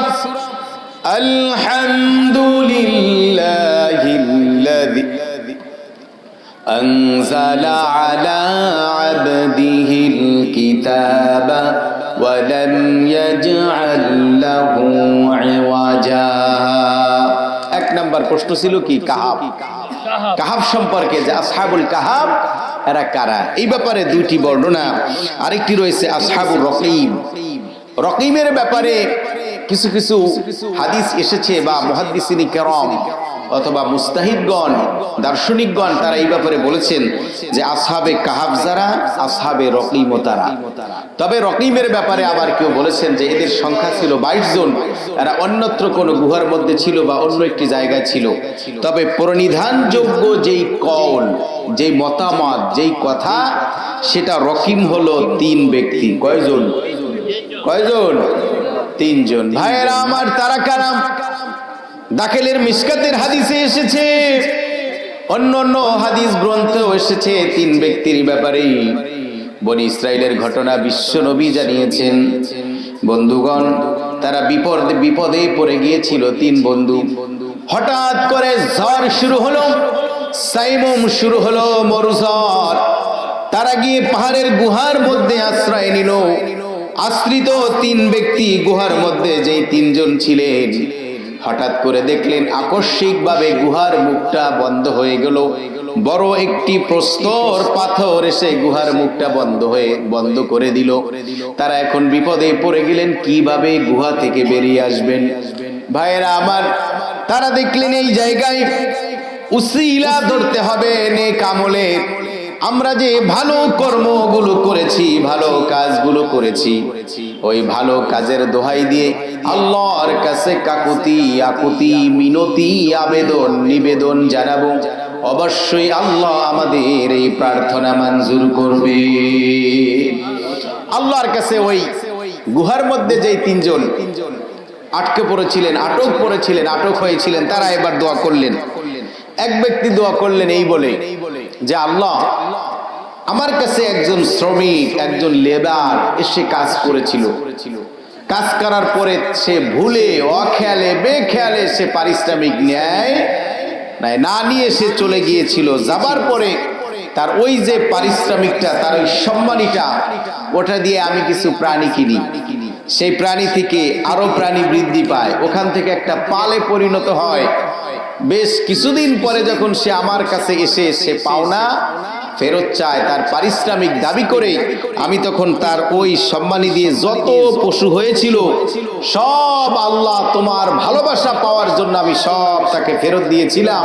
আলহামদুলিল্লাহিল্লাযী আনজালা আলা আবদিহিল কিতাবা ওয়া লাম ইয়াজআল লাহু ইওয়াজা। এক নাম্বার প্রশ্ন ছিল কি? কাহাব সম্পর্কে, যে আসহাবুল কাহাব এরা কারা, এই ব্যাপারে 2টি বর্ণনা। আরেকটি রয়েছে আসহাবুর রকিম। রকিমের ব্যাপারে কিছু কিছু হাদিস এসেছে, বা মুহাদ্দিসিনে কেরাম অথবা মুস্তাহিদগণ, দার্শনিকগণ, তারা এই ব্যাপারে বলেছেন যে আসহাবে কাহাব যারা, আসহাবে রকিমও তারা। তবে রকিমের ব্যাপারে আবার কেউ বলেছেন যে এদের সংখ্যা ছিল 22 জন। এরা অন্যত্র কোনো গুহার মধ্যে ছিল বা অন্য একটি জায়গায় ছিল। তবে পরিনিধানযোগ্য যেই কওল, যেই মতামত, যেই কথা, সেটা রকিম হলো 3 ব্যক্তি। কয়জন? 3 জন। ভাইয়েরা আমার, তারা কারা? দাখিলের মিশকাতের হাদিসে এসেছে, অন্য অন্য হাদিস গ্রন্থেও এসেছে 3 ব্যক্তির ব্যাপারে। বনি ইসরাইলের ঘটনা বিশ্ব নবী জানিয়েছেন। বন্ধুগণ, তারা বিপদে পড়ে গিয়েছিল 3 বন্ধু। হঠাৎ করে ঝড় শুরু হলো, সাইমুম শুরু হলো, মরুঝড়। তারা গিয়ে পাহাড়ের গুহার মধ্যে আশ্রয় নিল। আশ্রিত 3 ব্যক্তি গুহার মধ্যে, যেই 3 জন ছিলেন, হঠাৎ করে দেখলেন আকস্মিকভাবে গুহার মুখটা বন্ধ হয়ে গেল। বড় একটি প্রস্তর পাথর এসে গুহার মুখটা বন্ধ করে দিল। তারা এখন বিপদে পড়ে গেলেন, কিভাবে গুহা থেকে বেরিয়ে আসবেন। ভাইয়েরা আমার, তারা দেখলেন এই জায়গায় উসিলা ধরতে হবে নেক আমলের। আমরা যে ভালো কর্মগুলো করেছি, ভালো কাজগুলো করেছি, ওই ভালো কাজের দোহাই দিয়ে আল্লাহর কাছে কাকুতি আকুতি মিনতি আবেদন নিবেদন জানাবো। অবশ্যই আল্লাহ আমাদের এই প্রার্থনা মঞ্জুর করবে। আল্লাহর কাছে ওই গুহার মধ্যে যে তিনজন আটক পড়েছিলেন, আটক হয়েছিলেন, তারা এবার দোয়া করলেন। এক ব্যক্তি দোয়া করলেন এই বলে যে আল্লাহ, আমার কাছে একজন শ্রমিক, একজন লেবার এসে কাজ করেছিল। কাজ করার পরে সে ভুলে অখেয়ালে বেখেয়ালে সে পারিশ্রমিক না নিয়ে সে চলে গিয়েছিল। যাবার পরে তার ওই যে পারিশ্রমিকটা, তার ওই সম্মানীটা, ওটা দিয়ে আমি কিছু প্রাণী কিনি। সেই প্রাণী থেকে আরো প্রাণী বৃদ্ধি পায়, ওখান থেকে একটা পালে পরিণত হয়। বেশ কিছুদিন পরে যখন সে আমার কাছে এসে সে পাওনা ফেরত চায়, তার পারিশ্রমিক দাবি করে, আমি তখন তার ওই সম্মানী দিয়ে যত পশু হয়েছিল সব আল্লাহ তোমার ভালোবাসা পাওয়ার জন্য আমি সব তাকে ফেরত দিয়েছিলাম।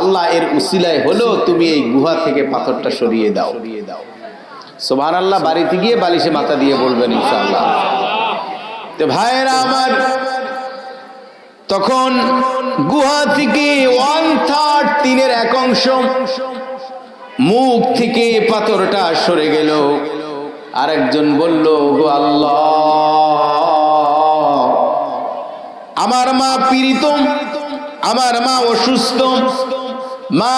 আল্লাহ এর উসিলায় হলো তুমি এই গুহা থেকে পাথরটা সরিয়ে দাও। সুবহানাল্লাহ। বাড়িতে গিয়ে বালিশে মাথা দিয়ে বলবেন ইনশাআল্লাহ। তো ভাইয়েরা আমার, তখন গুহা থেকে 1/3 তিনের এক অংশ মুখ থেকে পাথরটা সরে গেল। আরেকজন বলল, গো আল্লাহ, আমার মা পীড়িত, আমার মা অসুস্থ, মা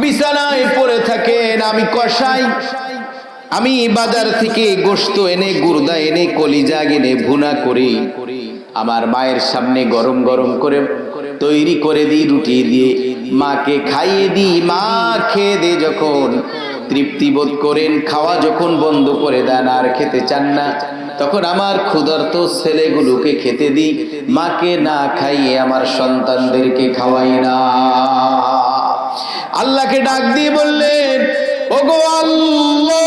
বিছানায় পড়ে থাকেন, আমি কষাই, আমি বাজার থেকে গোশত এনে, গুর্দা এনে, কলিজা এনে ভুনা করি, আমার মায়ের সামনে গরম গরম করে তৈরি করে দিই, রুটি দিয়ে মাকে খাইয়ে দিই। মা খেয়ে দিয়ে যখন তৃপ্তি বোধ করেন, খাওয়া যখন বন্ধ করে দেন, আর খেতে চান না, তখন আমার ক্ষুধার্ত ছেলেগুলোকে খেতে দিই, মাকে না খাইয়ে আমার সন্তানদেরকে খাওয়াই না। আল্লাহকে ডাক দিয়ে বললেন, ওগো আল্লাহ,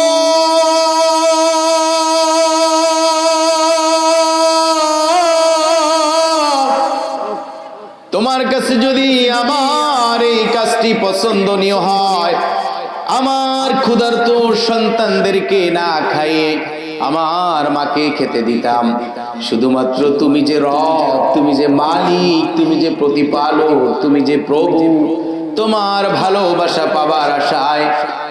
তোমার কাছে যদি আমার এই কাজটি পছন্দনীয় হয়, আমার ক্ষুধার্ত সন্তানদেরকে না খাইয়ে আমার মাকে খেতে দিতাম, শুধুমাত্র তুমি যে রব, তুমি যে মালিক, তুমি যে প্রতিপালক, তুমি যে প্রভু, তোমার ভালোবাসা পাবার আশায়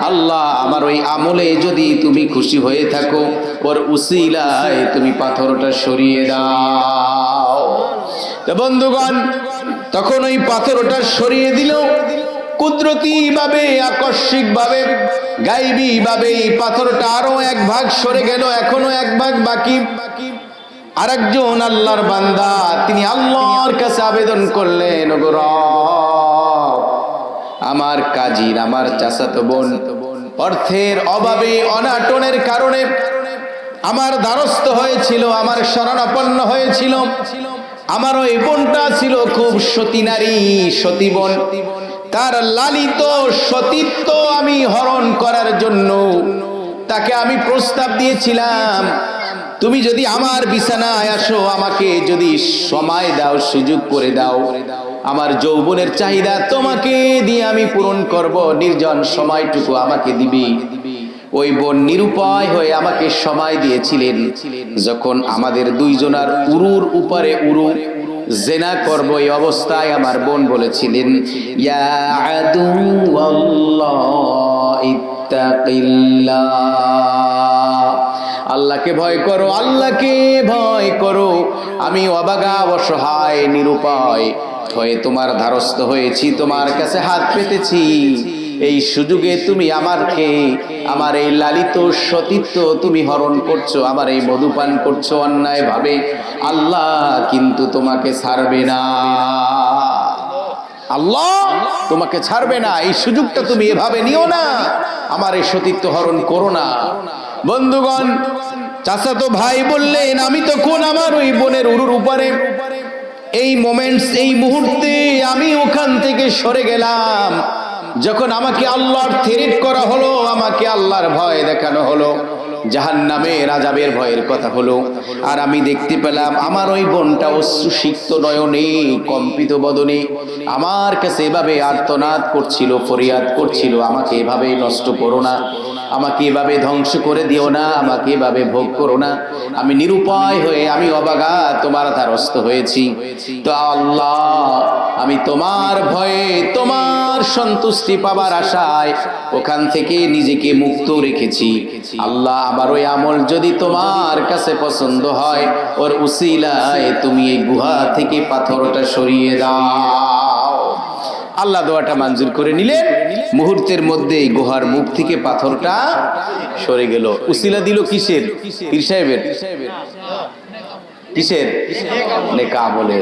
আল্লাহ আমার ওই আমলে যদি তুমি খুশি হয়ে থাকো, ওর উসিলায় তুমি পাথরটা সরিয়ে দাও। তো বন্ধুগণ, তখন ওই পাথরটা সরিয়ে দিল। কুদরতি ভাবে, আকস্মিক ভাবে, গাইবী ভাবে এই পাথরটা আরো এক ভাগ সরে গেল, এখনো এক ভাগ বাকি। আরেকজন আল্লাহর বান্দা তিনি আল্লাহর কাছে আবেদন করলেন, ওগো রব, আমার কাজির, আমার চাচাতো বোন অর্থের অভাবে, অনাটনের কারণে আমার দ্বারস্থ হয়েছিল, আমার শরণাপন্ন হয়েছিল। আমার ওই বোনটা ছিল খুব সতী নারী, সতী বোন। তার লালিত সতীত্ব আমি হরণ করার জন্য তাকে আমি প্রস্তাব দিয়েছিলাম, তুমি যদি আমার বিছানায় আসো, আমাকে যদি সময় দাও, সুযোগ করে দাও, আমার যৌবনের চাহিদা তোমাকে দিয়ে আমি পূরণ করব, নির্জন সময়টুকু আমাকে দিবি। ওই বোন নিরুপায় হয়ে আমাকে সময় দিয়েছিলেন। যখন আমাদের দুইজনার উরুর উপরে উরু জেনা করব, এই অবস্থায় আমার বোন বলেছিলেন, ইয়া আদুওয়াল্লাহ ইত্তাকিল্লাহ, আল্লাহকে ভয় করো, আল্লাহকে ভয় করো। আমি অবাগা, অসহায়, নিরুপায় হয়ে তোমার দ্বারস্থ হয়েছি, তোমার কাছে হাত পেতেছি। এই সুযোগে তুমি আমাকে, আমার এই লালিত সতীত্ব তুমি হরণ করছো, আমার এই মধুপান করছো অন্যায় ভাবে। আল্লাহ কিন্তু তোমাকে ছাড়বে না, আল্লাহ তোমাকে ছাড়বে না। এই সুযোগটা তুমি এভাবে নিও না, আমার এই সতীত্ব হরণ করো না। বন্ধুগণ, চাচাতো ভাই বললেন, আমি তখন আমার ওই বোনের উরুর উপরে এই মোমেন্টস, এই মুহূর্তে আমি ওখান থেকে সরে গেলাম। যখন আমাকে আল্লাহর থ্রেট করা হলো, আমাকে আল্লাহর ভয় দেখানো হলো, জাহান্নামের আযাবের ভয়ের কথা হলো। আর আমি দেখতে পেলাম আমার ওই বোনটা অশ্রুসিক্ত নয়নে, কম্পিত বদনে আমার কাছে এভাবে আর্তনাদ করছিল, ফরিয়াদ করছিল, আমাকে এভাবে নষ্ট করো না, আমাকে এভাবে ধ্বংস করে দিও না, আমাকে এভাবে ভোগ করো না। আমি নিরুপায় হয়ে, আমি অবাগা তোমার দ্বারস্থ হয়েছি। তো আল্লাহ, আমি তোমার ভয়ে, তোমার সন্তুষ্টি পাবার আশায় ওখান থেকে নিজেকে মুক্ত রেখেছি। আল্লাহ, আমার ওই আমল যদি তোমার কাছে পছন্দ হয়, ওর উসিলায় তুমি এই গুহা থেকে পাথরটা সরিয়ে দাও। আল্লাহ দোয়াটা মঞ্জুর করে নিলেন। মুহূর্তের মধ্যে গুহার মুখ থেকে পাথরটা সরে গেল। উসিলা দিল কিসের? পীর সাহেবের? কিসের? নেক আমলে,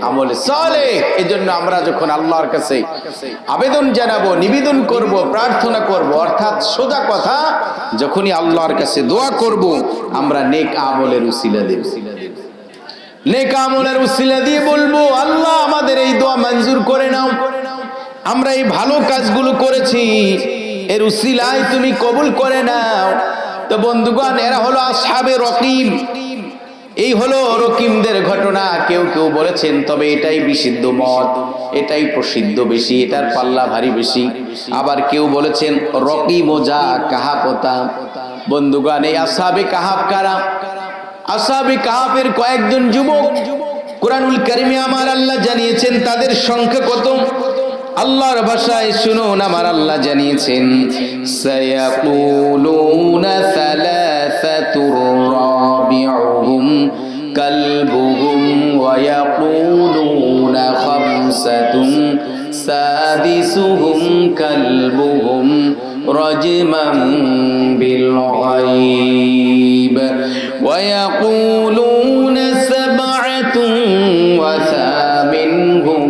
আমলে সালেহ। এজন্য আমরা যখন আল্লাহর কাছে আবেদন জানাবো, নিবেদন করব, প্রার্থনা করব, অর্থাৎ সোজা কথা, যখনই আল্লাহর কাছে দোয়া করব, আমরা নেক আমলের উসিলা দেব। নেক আমলের উসিলা দিয়ে বলবো, আল্লাহ আমাদের এই দোয়া মঞ্জুর করে নাও, আমরা এই ভালো কাজগুলো করেছি, এর উসিলায় তুমি কবুল করে নাও। তো বন্ধুগণ, এরা হলো আসহাবে রকিম। এই হলো রকিমদের ঘটনা। কেউ কেউ বলেছেন, তবে এটাই বিশুদ্ধ মত, এটাই প্রসিদ্ধ বেশি, এটার পাল্লা ভারী বেশি। আবার কেউ বলেছেন রকিম ও যা কাহাপতা। বন্ধুগণ, এই আসহাবে কাহাব কারা? আসহাবে কাহাবের কয়েকজন যুবক কুরআনুল কারীমে আমার আল্লাহ জানিয়েছেন তাদের সংখ্যা কত। আল্লাহর ভাষায় শুনুন, আমার আল্লাহ জানিয়েছেন, সায়াকুলুনা সালাসাতুর রাবিউহুম কালবুহুম ওয়া ইয়াকুলুনা খামসাতুন সাদিসুহুম কালবুহুম রাজমান বিল গায়ব ওয়া ইয়াকুলুনা সাবআতুন ওয়া সামিনহুম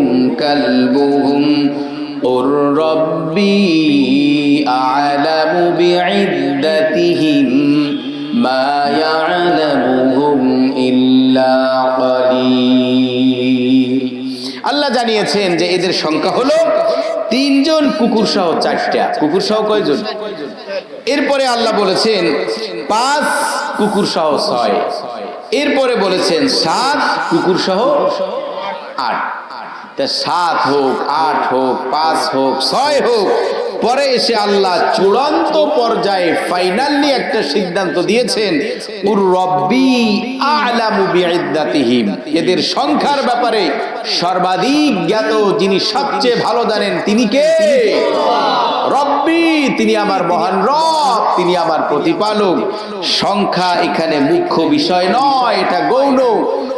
কালবুহুম قل ربي أعلم بعدتهم ما يعلمهم إلا قليل। আল্লাহ জানিয়েছেন যে এদের সংখ্যা হলো 3 জন, কুকুর সহ 4টা। কুকুর সহ কয়জন? এরপরে আল্লাহ বলেছেন 5, কুকুর সহ 6। এরপরে বলেছেন 7, কুকুর সহ 8। 7 হোক, 8 হোক, 5 হোক, 6 হোক, পরে এসে আল্লাহ চূড়ান্ত পর্যায়ে ফাইনালি একটা সিদ্ধান্ত দিয়েছেন, উর রব্বি আ'লামু বিইদ্দাতিহিম। এদের সংখ্যার ব্যাপারে সর্বাধিক জ্ঞাত, যিনি সবচেয়ে ভালো জানেন, তিনি কে? রব্বি, তিনি আমার মহান রব, তিনি আমার প্রতিপালক। সংখ্যা এখানে মুখ্য বিষয় নয়, এটা গৌণ।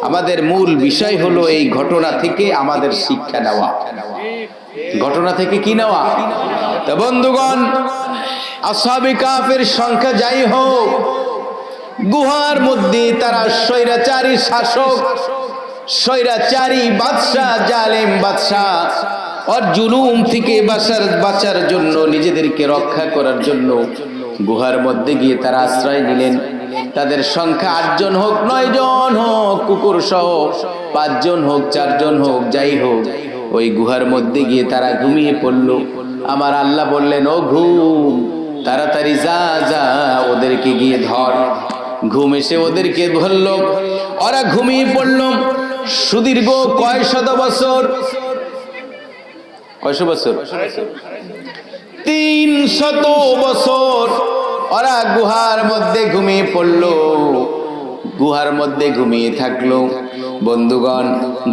আমাদের মূল বিষয় হলো এই ঘটনা থেকে আমাদের শিক্ষা নেওয়া। ঘটনা থেকে কি নেওয়া? তো বন্ধুগণ, আসহাবে কাহফের সংখ্যা যাই হোক, গুহার মধ্যে তারা স্বৈরাচারী শাসক, স্বৈরাচারী বাদশা, জালেম বাদশা আর জুলুম থেকে বাঁচার জন্য, নিজেদেরকে রক্ষা করার জন্য গুহার মধ্যে গিয়ে তারা আশ্রয় নিলেন। তাদের সংখ্যা 8 জন হোক, 9 জন হোক, কুকুর সহ 5 জন হোক, 4 জন হোক, যাই হোক, ওই গুহার মধ্যে গিয়ে তারা ঘুমিয়ে পড়ল। আমার আল্লাহ বললেন, ও ঘুম, তাড়াতাড়ি যা যা, ওদেরকে গিয়ে ধর। ঘুম এসে ওদেরকে ধরল, ওরা ঘুমিয়ে পড়ল। সুদীর্ঘ কয় শত বছর, কয়শো বছর, 300 বছর ওরা গুহার মধ্যে ঘুমিয়ে পড়ল, গুহার মধ্যে ঘুমিয়ে থাকলো। বন্ধুগণ,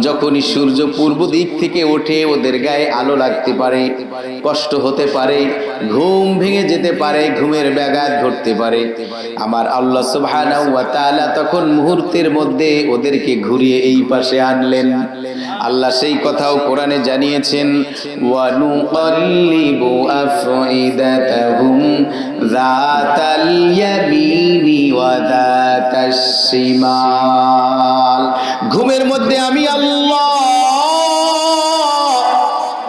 যখনই সূর্য পূর্ব দিক থেকে ওঠে, ওদের গায়ে আলো লাগতে পারে, কষ্ট হতে পারে, ঘুম ভেঙে যেতে পারে, ঘুমের ব্যাঘাত ঘটতে পারে। আমার আল্লাহ সুবহানাহু ওয়া তাআলা তখন মুহূর্তের মধ্যে ওদেরকে ঘুরিয়ে এই পাশে আনলেন। আল্লাহ সেই কথাও কোরআনে জানিয়েছেন, ওয়া নুকাল্লিবু আফইদাতাহুম যাতাল ইয়ামিনি ওয়া যাতাশ শিমাল। ঘুমের মধ্যে আমি আল্লাহ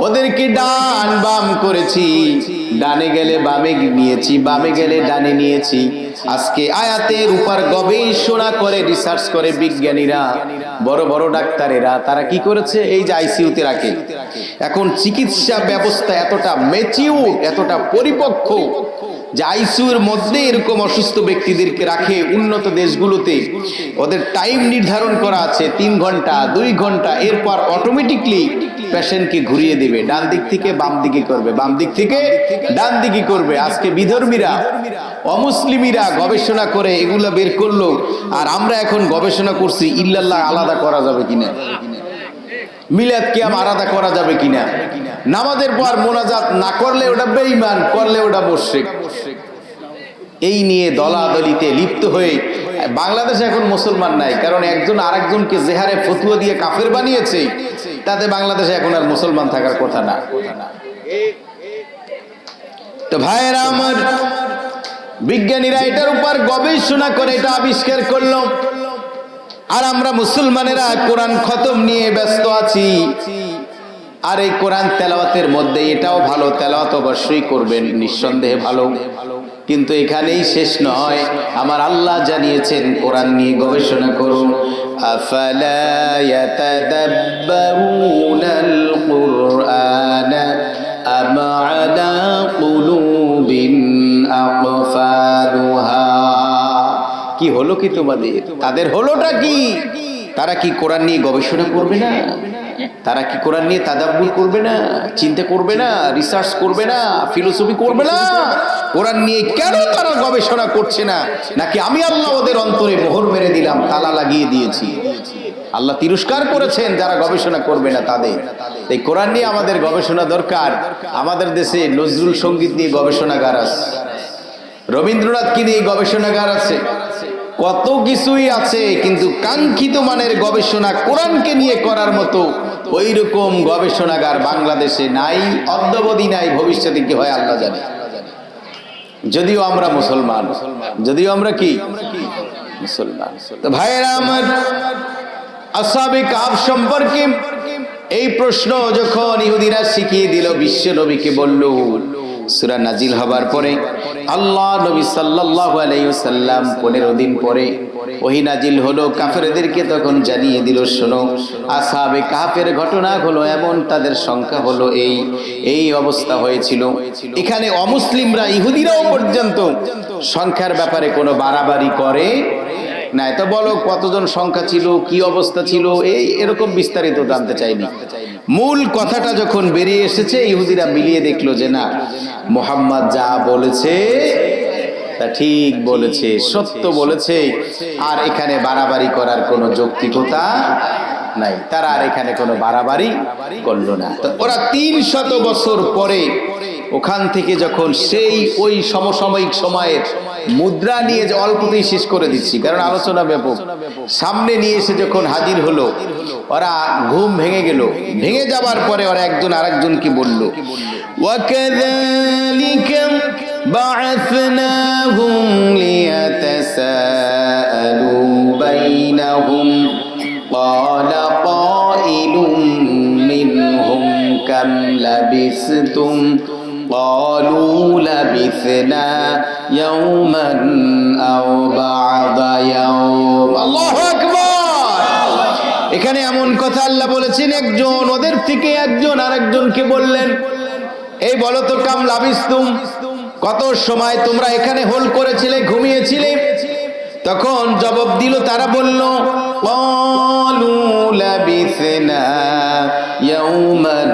ওদেরকে ডান বাম করেছি, ডানে গেলে বামে নিয়েছি, বামে গেলে ডানে নিয়েছি। আজকে আয়াতের উপর গবেষণা করে, রিসার্চ করে বিজ্ঞানীরা, বড় বড় ডাক্তারেরা, তারা কি করেছে, এই যে আইসিইউতে রাখে, এখন চিকিৎসা ব্যবস্থা এতটা ম্যাচিউর, এতটা পরিপক্ক যে আইসিইউর মধ্যে এরকম অসুস্থ ব্যক্তিদেরকে রাখে। উন্নত দেশগুলোতে ওদের টাইম নির্ধারণ করা আছে 3 ঘন্টা 2 ঘন্টা, এরপর অটোমেটিকলি পেশেন্টকে ঘুরিয়ে দিবে, ডান দিক থেকে বাম দিকে করবে, বাম দিক থেকে ডান দিকে করবে। আজকে বিধর্মীরা, অমুসলিমিরা গবেষণা করে এগুলা বের করলো, আর আমরা এখন গবেষণা করছি ইল্লাল্লাহ আলাদা করা যাবে কিনা, মিলাদ কিয়াম আলাদা করা যাবে কিনা, নামাজের পর মোনাজাত না করলে ওটা বেঈমান, করলে ওটা মুশরিক। এই নিয়ে দলাদলিতে লিপ্ত হয়ে বাংলাদেশে এখন মুসলমান নাই, কারণ একজন আরেকজনকে জেহারে ফতুয়া দিয়ে কাফের বানিয়েছে, তাতে বাংলাদেশে এখন আর মুসলমান থাকার কথা না। তো ভাইয়েরা আমার, বিজ্ঞানীরা এটার উপর গবেষণা করে এটা আবিষ্কার করলো, আর আমরা মুসলমানেরা কোরআন খতম নিয়ে ব্যস্ত আছি। আর এই কোরআন তেলাওয়াতের মধ্যে এটাও ভালো, তেলাওয়াত অবশ্যই করবেন, নিঃসন্দেহে ভালো, কিন্তু এখানেই শেষ নয়। আমার আল্লাহ জানিয়েছেন কোরআন নিয়ে গবেষণা করুন। আফালা ইয়াতাদাব্বারুনাল কুরআন আম আলা কুলুবিন আকফালুহা। কি হলো কি তোমাদের, তাদের হলোটা কি? তারা কি কোরআন নিয়ে গবেষণা করবে না? তারা কি কোরআন নিয়ে তাদাব্বুর করবে না, চিন্তা করবে না, রিসার্চ করবে না, ফিলোসফি করবে না? কোরআন নিয়ে কেন তারা গবেষণা করছে না? নাকি আমি আল্লাহ ওদের অন্তরে মোহর মেরে দিলাম, তালা লাগিয়ে দিয়েছি? আল্লাহ তিরস্কার করেছেন যারা গবেষণা করবে না তাদের। এই কোরআন নিয়ে আমাদের গবেষণা দরকার। আমাদের দেশে নজরুল সঙ্গীত নিয়ে গবেষণাগার আছে, রবীন্দ্রনাথকে নিয়ে গবেষণাগার আছে, কত কিছুই আছে, কিন্তু কাঙ্ক্ষিত মানের গবেষণা কোরআনকে নিয়ে করার মতো ওই রকম গবেষণাগার বাংলাদেশে নাই, অদ্যাবধি নাই, ভবিষ্যতে কি হয় আল্লাহ জানে। যদিও আমরা মুসলমান, যদিও আমরা কি মুসলমান। তো ভাইয়েরা আমার, আসহাবে কাহফ সম্পর্কে এই প্রশ্ন যখন ইহুদিরা শিখিয়ে দিল, বিশ্ব নবীকে বলল, সূরা নাজিল হবার পরে আল্লাহ নবী সাল্লাল্লাহু আলাইহি ওয়াসাল্লাম 15 দিন পরে ওহী নাজিল হলো, কাফেরদেরকে তখন জানিয়ে দিল, শোনো আসহাবে কাহফের ঘটনা হলো এমন, তাদের সংখ্যা হলো এই অবস্থা হয়েছিল। এখানে অমুসলিমরা, ইহুদিরাও পর্যন্ত সংখ্যার ব্যাপারে কোনো বাড়াবাড়ি করে না। তো বলো কতজন সংখ্যা ছিল, কি অবস্থা ছিল, এরকম বিস্তারিত জানতে চাইনি। মূল কথাটা যখন বেরিয়ে এসেছে, ইহুদিরা মিলিয়ে দেখলো যে না, মুহাম্মদ যা বলেছে তা ঠিক বলেছে, সত্য বলেছে, আর এখানে বাড়াবাড়ি করার কোনো যৌক্তিকতা নাই। তারা আর এখানে কোনো বাড়াবাড়ি করলো না। তো ওরা 300 বছর পরে ওখান থেকে যখন সেই ওই সমসাময়িক সময়ের মুদ্রা নিয়ে, যে অল্পতেই শেষ করে দিচ্ছি কারণ আলোচনা ব্যাপক, সামনে নিয়ে এসে যখন হাজির হলো, ওরা ঘুম ভেঙে গেল। ভেঙে যাবার পরে ওরা একজন আরেকজনকে বলল, ওয়াকাযালিকা বা'আথনাহুম লিয়াতাসাআলু বাইনাহুম ক্বালা কাইলুম মিনহুম কাম লাবিসতুম قالوا لبثنا يوما أو بعض يوم الله أكبر। এখানে এমন কথা আল্লাহ বলেছেন, একজন ওদের থেকে একজন আরেকজনকে বললেন, এই বলো তো, কাম লাবিস্তুম, কত সময় তোমরা এখানে হোল করেছিলে, ঘুমিয়েছিলে? তখন জবাব দিল, তারা বলল, ক্বালু লাবিসনা ইয়াওমান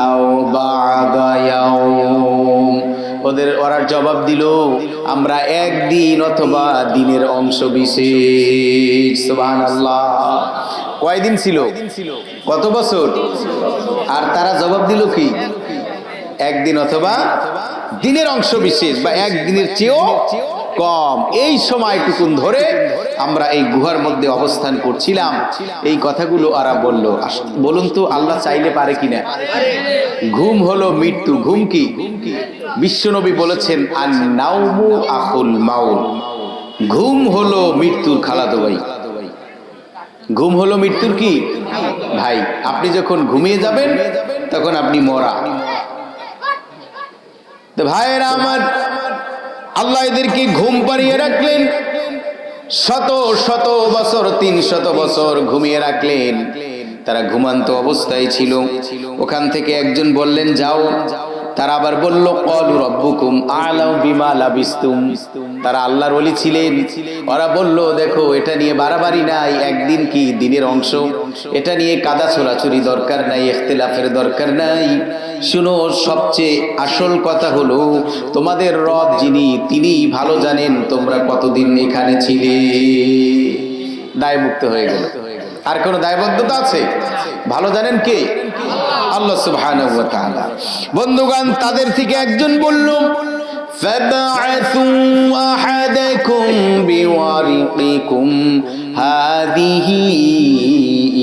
আও বা'দা ইয়াওম। ওরা জবাব দিল, আমরা একদিন অথবা দিনের অংশ বিশেষ। সুবহানাল্লাহ। কয়দিন ছিল? কত বছর? আর তারা জবাব দিল কি? একদিন অথবা দিনের অংশ বিশেষ, বা একদিনের চেয়েও কম। এই সময়টুকুন ধরে আমরা এই গুহার মধ্যে অবস্থান করছিলাম। এই কথাগুলো ওরা বলল। বলুন তো, আল্লাহ চাইলে পারে কিনা? ঘুম হলো মৃত্যু। ঘুম কি? বিশ্বনবী বলেছেন, আন নাওমু আখুল মাউত। ঘুম হলো মৃত্যুর খালাতো ভাই। ঘুম হলো মৃত্যুর কি ভাই? আপনি যখন ঘুমিয়ে যাবেন তখন আপনি মরা। তো ভাইয়েরা আমার, আল্লাহ এদেরকে ঘুম পাড়িয়ে রাখলেন, শত শত বছর, 300 বছর ঘুমিয়ে রাখলেন। তারা ঘুমান্ত অবস্থায় ছিল। ওখান থেকে একজন বললেন যাও। তারা আবার বলল ক্বালু রাব্বুকুম আ'লামু বিমা লাবিস্তুম। তারা আল্লাহর ওলি ছিলেন। ওরা বলল দেখো, এটা নিয়ে বাড়াবাড়ি নাই, একদিন কি দিনের অংশ, এটা নিয়ে কাদা ছোড়াছুরি দরকার নাই, ইখতিলাফের দরকার নাই। শুনো, সবচেয়ে আসল কথা হলো তোমাদের রব যিনি, তিনি ভালো জানেন তোমরা কতদিন এখানে ছিলে। দায়মুক্ত হয়ে গেল। আর কোন দায়বদ্ধতা আছে? ভালো জানেন কে? আল্লাহ সুবহানাহু ওয়া তাআলা। বন্ধুগণ, তাদের থেকে একজন বলল ফাবআসু আহাদাকুম বিওয়ারিকিকুম হাদিহি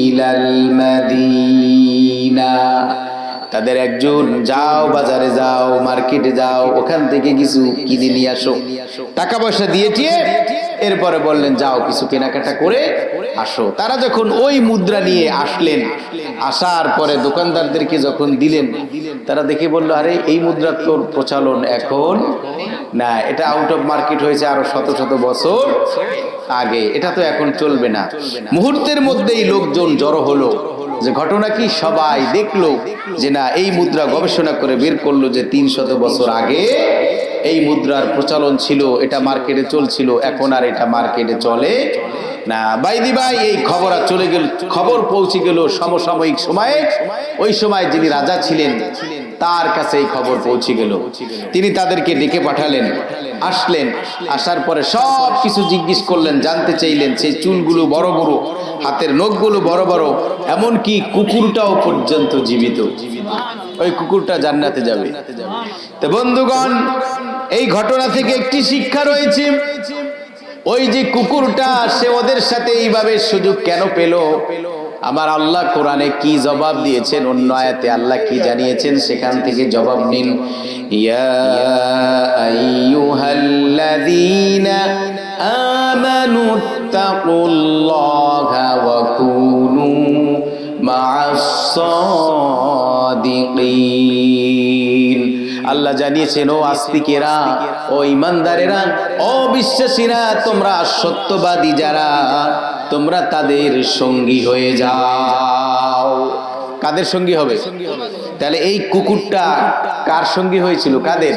ইলাল মাদিনা। তাদের একজন, যাও বাজারে যাও, মার্কেটে যাও, ওখান থেকে কিছু কিনে নিয়ে আসো। টাকা পয়সা দিয়ে এরপরে বললেন যাও কিছু কেনাকাটা করে আসো। তারা যখন ওই মুদ্রা নিয়ে আসলেন, আসার পরে দোকানদারদেরকে যখন দিলেন, তারা দেখে বলল আরে এই মুদ্রা তোর প্রচলন এখন না, এটা আউট অফ মার্কেট হয়েছে আরো শত শত বছর আগে, এটা তো এখন চলবে না। মুহূর্তের মধ্যেই লোকজন জড়ো হলো। যে ঘটনা কি, সবাই দেখলো যে না, এই মুদ্রা গবেষণা করে বের করলো যে 300 বছর আগে এই মুদ্রার প্রচলন ছিল, এটা মার্কেটে চলছিল, এখন আর এটা মার্কেটে চলে না। বাইদি ভাই, এই খবর আর চলে গেল, খবর পৌঁছে গেল সমসাময়িক সময়ে। ওই সময় যিনি রাজা ছিলেন তার কাছে এই খবর পৌঁছে গেল। তিনি তাদেরকে ডেকে পাঠালেন। আসলেন, আসার পরে সব কিছু জিজ্ঞেস করলেন, জানতে চাইলেন। সেই চুলগুলো বড় বড়, হাতের নখগুলো বড় বড়, এমনকি কুকুরটাও পর্যন্ত জীবিত। ওই কুকুরটা জান্নাতে যাবে। তো বন্ধুগণ, এই ঘটনা থেকে একটি শিক্ষা রয়েছে। ওই যে কুকুরটা, সে ওদের সাথে এইভাবে সুযোগ কেন পেল? আমার আল্লাহ কোরআনে কি জবাব দিয়েছেন, অন্য আয়াতে আল্লাহ কি জানিয়েছেন, সেখান থেকে জবাব নিন। ইয়া আইয়ুহাল্লাযীনা আমানুত্তাকুল্লাহা ওয়া কুনু মা'আস সাদিকিন। আল্লাহ জানিয়েছেন, ও আস্তিকেরা, ও ইমানদারেরা, ও বিশ্বাসীরা, তোমরা সত্যবাদী যারা, তোমরা তাদের সঙ্গী হয়ে যাও। কাদের সঙ্গী হবে? তাহলে এই কুকুরটা কার সঙ্গী হয়েছিল? কাদের?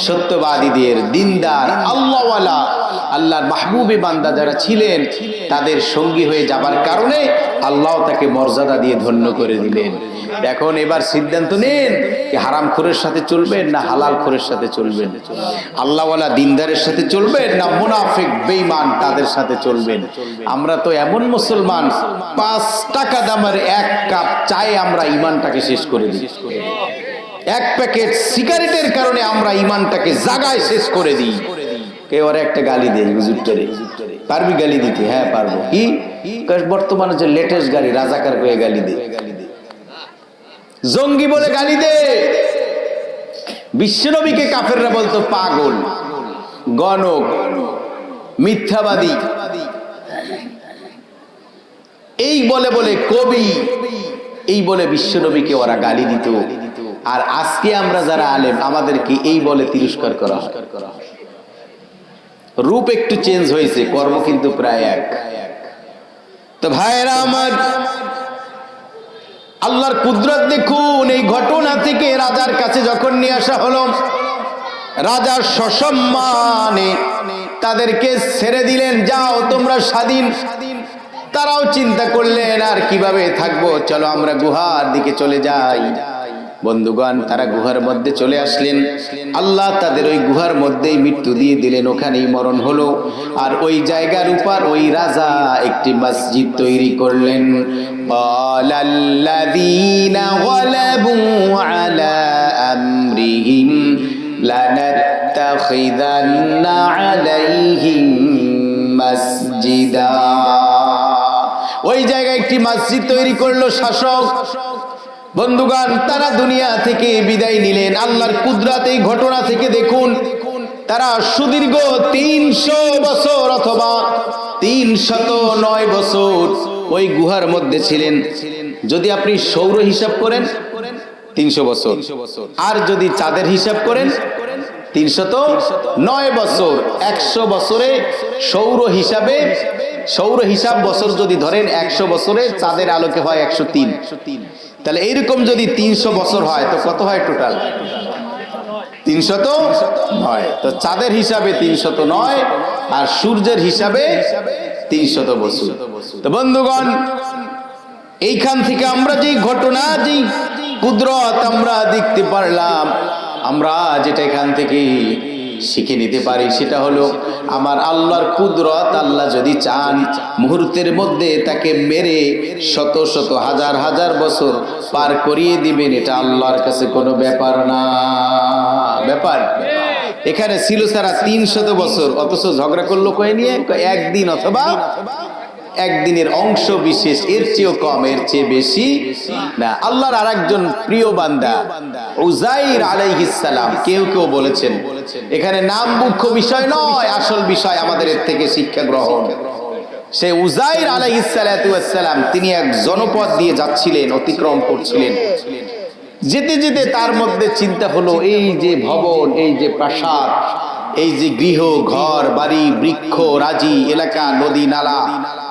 সত্যবাদীদের, দিনদার, আল্লাহওয়ালা, আল্লাহর মাহবুবে বান্দা যারা ছিলেন, তাদের সঙ্গী হয়ে যাবার কারণে আল্লাহ তাকে মর্যাদা দিয়ে ধন্য করে দিলেন। এখন এবার সিদ্ধান্ত নেন, কি হারামখোরের সাথে চলবেন না হালাল খোরের সাথে চলবেন? আল্লাহওয়ালা দিনদারের সাথে চলবেন না মুনাফিক বেঈমান তাদের সাথে চলবেন? আমরা তো এমন মুসলমান, 5 টাকা দামের 1 কাপ চায়ে আমরা ইমানটাকে শেষ করে দিই। 1 প্যাকেট সিগারেটের কারণে আমরা ইমানটাকে জাগায় শেষ করে দিই। কে ওরা একটা গালি দেয়, হুজুরটারে পারবি গালি দিতে? হ্যাঁ পারবো। কি বর্তমানে যে লেটেস্ট গালি, রাজাকার হয়ে গালি দেয়, জঙ্গি বলে গালি দে। বিশ্বনবীকে কাফেররা বলতো পাগল, গণক, মিথ্যাবাদী, এই বলে বলে কবি, এই বলে বিশ্বনবীকে ওরা গালি দিত। আর আজকে আমরা যারা আলেম, আমাদেরকে এই বলে তিরস্কার করা হয়। রূপ একটু চেঞ্জ হয়েছে, কর্ম কিন্তু প্রায় এক। তো ভাইরা আমার, আল্লাহর কুদরত দেখুন। এই ঘটনা থেকে রাজার কাছে যখন নিয়ে আসা হলো, রাজার সসম্মানে তাদেরকে ছেড়ে দিলেন, যাও তোমরা স্বাধীন। তারাও চিন্তা করলেন আর কিভাবে থাকবো, চলো আমরা গুহার দিকে চলে যাই। বন্ধুগণ, তারা গুহার মধ্যে চলে আসলেন। আল্লাহ তাদের ওই গুহার মধ্যেই মৃত্যু দিয়ে দিলেন, ওখানেই মরণ হলো। আর ওই জায়গার উপর ওই রাজা একটি মসজিদ তৈরি করলেন। ক্বালাল্লাযীনা গালাবু আলা আমরিহিম লানাত্তাখিযান্না আলাইহিম মাসজিদা। ওই জায়গায় একটি মসজিদ তৈরি করলো শাসক। বন্ধুগণ, তারা দুনিয়া থেকে বিদায় নিলেন। আল্লাহর কুদরত এই ঘটনা থেকে দেখুন, তারা সুদীর্ঘ 300 বছর অথবা 309 বছর ওই গুহার মধ্যে ছিলেন। যদি আপনি সৌর হিসাব করেন, 300 বছর। আর যদি চাঁদের হিসাব করেন 309 বছর। 100 বছরে সৌর হিসাব বছর যদি ধরেন 100 বছরে চাঁদের আলোকে হয় 103। তাহলে এইরকম যদি 300 বছর হয় তো কত হয় টোটাল? 309। তো চাঁদের হিসাবে 309 আর সূর্যের হিসাবে 300 বছর। তো বন্ধুগণ, এইখান থেকে আমরা যে ঘটনা, যে কুদরত আমরা দেখতে পারলাম, আমরা যেটা এখান থেকে শিখে নিতে পারি সেটা হলো আমার আল্লাহর কুদরত। আল্লাহ যদি চান মুহূর্তের মধ্যে তাকে মেরে শত শত হাজার হাজার বছর পার করিয়ে দিবেন। এটা আল্লাহর কাছে কোনো ব্যাপার না। ব্যাপার এখানে ছিল সারা 300 বছর, অথচ ঝগড়া করলো কয়ে নিয়ে একদিন অথবা একদিনের অংশ বিশেষ, এর চেয়েও কম, এর চেয়ে বেশি না। আল্লাহর আরেকজন প্রিয় বান্দা উযাইর আলাইহিস সালাম, কেউ কেউ বলেছেন এখানে নাম মুখ্য বিষয় নয়, আসল বিষয় আমাদের এর থেকে শিক্ষা গ্রহণ। সেই উযাইর আলাইহিস সালাতু ওয়াস সালাম তিনি এক জনপদ দিয়ে যাচ্ছিলেন, অতিক্রম করছিলেন। যেতে যেতে তার মধ্যে চিন্তা হলো, এই যে ভবন, এই যে প্রাসাদ, এই যে গৃহ, ঘর বাড়ি, বৃক্ষ রাজি, এলাকা, নদী নালা,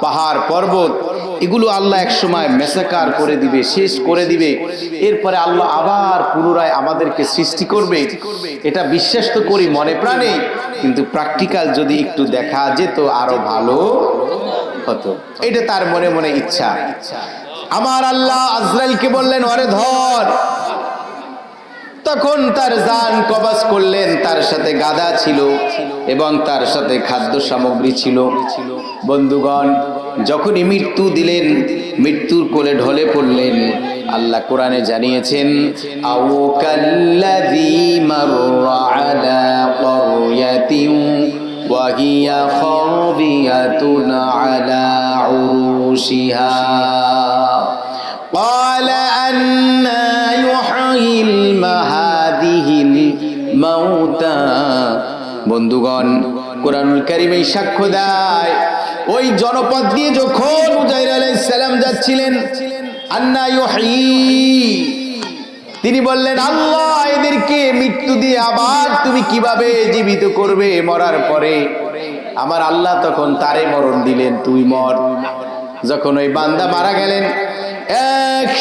পাহাড় পর্বত, এগুলো আল্লাহ এক সময় মেসাকার করে দিবে, শেষ করে দিবে। এরপরে আল্লাহ আবার পুনরায় আমাদেরকে সৃষ্টি করবে। এটা বিশ্বাস তো করি মনে প্রাণে, কিন্তু প্র্যাকটিক্যাল যদি একটু দেখা যেত আরো ভালো হতো। এটা তার মনে মনে ইচ্ছা। আমার আল্লাহ আজরাইলকে বললেন, ওরে ধর। তখন তার জান কবজ করলেন। তার সাথে গাদা ছিল এবং তার সাথে খাদ্য সামগ্রী ছিল। বন্ধুগণ, যখনই মৃত্যু দিলেন, মৃত্যুর কোলে ঢলে পড়লেন। আল্লাহ কোরআনে জানিয়েছেন, আও কাল্লাযী মাররা আলা ক্বরয়াতিন ওয়া হিয়া খাবিয়াতুন আলা উরুশিহা ক্বালা আন্না ইউহয়িল হাযিহিল মাউতা। বন্ধুগণ, কোরআনুল কারীমে সাক্ষ্য দেয়, ওই জনপদ দিয়ে যখন উযাইর আলাইহিস সালাম যাচ্ছিলেন, আন্না ইউহয়ি, তিনি বললেন, আল্লাহ এদেরকে মৃত্যু দিয়ে আবার তুমি কিভাবে জীবিত করবে মরার পরে? আমার আল্লাহ তখন তারে মরণ দিলেন, তুই মর। যখন ওই বান্দা মারা গেলেন,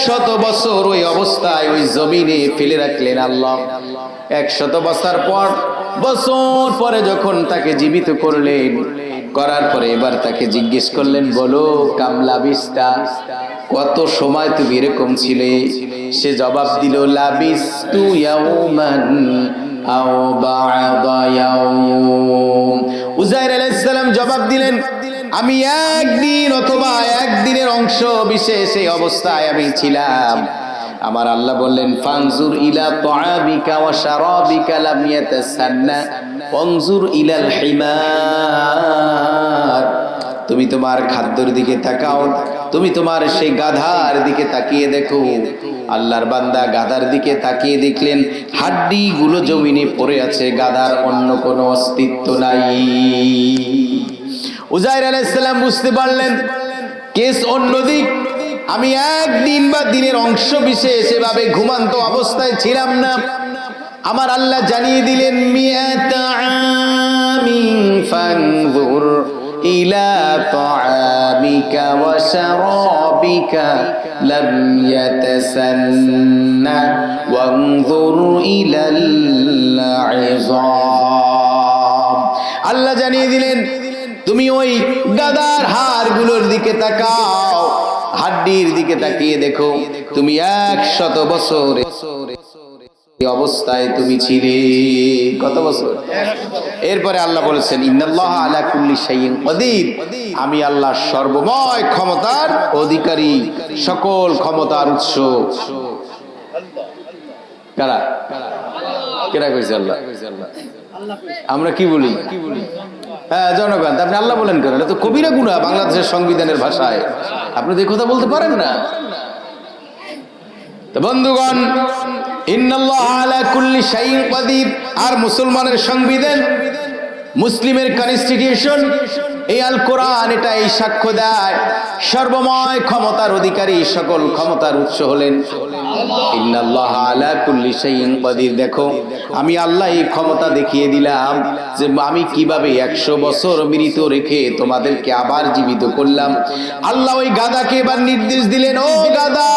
100 বছর ওই অবস্থায় ওই জমিনে ফেলে রাখলেন আল্লাহ। 100 বছর পরে যখন তাকে জীবিত করলেন, করার পরে এবার তাকে জিজ্ঞেস করলেন, বলো কামলা বিস্তা, কত সময় তুমি এরকম ছিলে? সে জবাব দিল, লাবিস্তু ইয়াউমান আও বা'দা ইয়াউম। উযাইর আলাইহিস সালাম জবাব দিলেন, আমি একদিন অথবা একদিনের অংশ বিশেষ এই অবস্থায় আমি ছিলাম। আমার আল্লাহ বললেন, ফানজুর ইলা তাআমিকা ওয়া শারাবিকা লাম ইয়াতাসান্না ওয়ানজুর ইলাল হিমার। তুমি তোমার খাদ্যের দিকে তাকাও, তুমি তোমার সেই গাধার দিকে তাকিয়ে দেখো। আল্লাহর বান্দা গাধার দিকে তাকিয়ে দেখলেন, হাড্ডি গুলো জমিনে পড়ে আছে, গাধার অন্য কোনো অস্তিত্ব নাই। উযাইর আলাইহিস সালাম বুঝতে পারলেন কেস অন্যদিক। আমি একদিন বা দিনের অংশ বিশেষ এভাবে ঘুমান্ত অবস্থায় ছিলাম না। আমার আল্লাহ জানিয়ে দিলেন, মিয়াতা আমিন ফানজুর ইলা তাআমিকা ওয়া শারাবিকা লাম ইয়াতাসান্না ওয়ানজুর ইলাল ইযাম। আল্লাহ জানিয়ে দিলেন, তুমি ওই গাদার হাড়গুলোর দিকে তাকাও, হাড্ডির দিকে তাকিয়ে দেখো, তুমি 100 বছর অবস্থায় তুমি ছিলে। কত বছর? এরপরে আল্লাহ বলেছেন, ইন্নাল্লাহা আলা কুল্লি শাইইন কাদির, আমি আল্লাহ সর্বময় ক্ষমতার অধিকারী, সকল ক্ষমতার উৎস। কারা কেরা কইছে? আল্লাহ। আমরা কি বলি? হ্যাঁ, জনগণ। আপনি আল্লাহ বলেন কেন? এটা তো কবিরা গুনাহ বাংলাদেশের সংবিধানের ভাষায়। আপনি তো এই কথা বলতে পারেন না। তো বন্ধুগণ, ইন্নাল্লাহা আলা কুল্লি শাইইন কাদির, আর মুসলমানের সংবিধান, মুসলিমের কনস্টিটিউশন এই আল কোরআন এটা এই সাক্ষ্য দেয় সর্বময় ক্ষমতার অধিকারী সকল ক্ষমতার উৎস হলেন ইন্নাল্লাহা আলা কুল্লি শাইইন কাদির। দেখো আমি আল্লাহ এই ক্ষমতা দেখিয়ে দিলাম যে আমি কিভাবে 100 বছর মৃত রেখে তোমাদেরকে আবার জীবিত করলাম। আল্লাহ ওই গাধাকে এবার নির্দেশ দিলেন, ও গাধা,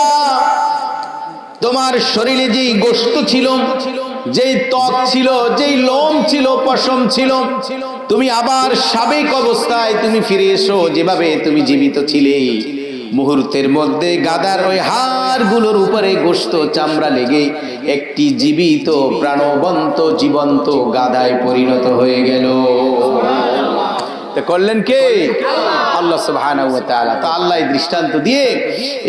তোমার শরীরে যেই গোশত ছিল, যেই ত্বক ছিল, যেই লোম ছিল, পশম ছিল, তুমি আবার সাবেক অবস্থায় তুমি ফিরে এসো যেভাবে তুমি জীবিত ছিলে। মুহূর্তের মধ্যে গাদার ওই হাড়গুলোর উপরে গোশত চামড়া লেগে একটি জীবিত প্রাণবন্ত জীবন্ত গাধায় পরিণত হয়ে গেল। করলেন কে? আল্লাহ সুবহানাহু ওয়া তাআলা। তো আল্লাহ দৃষ্টান্ত দিয়ে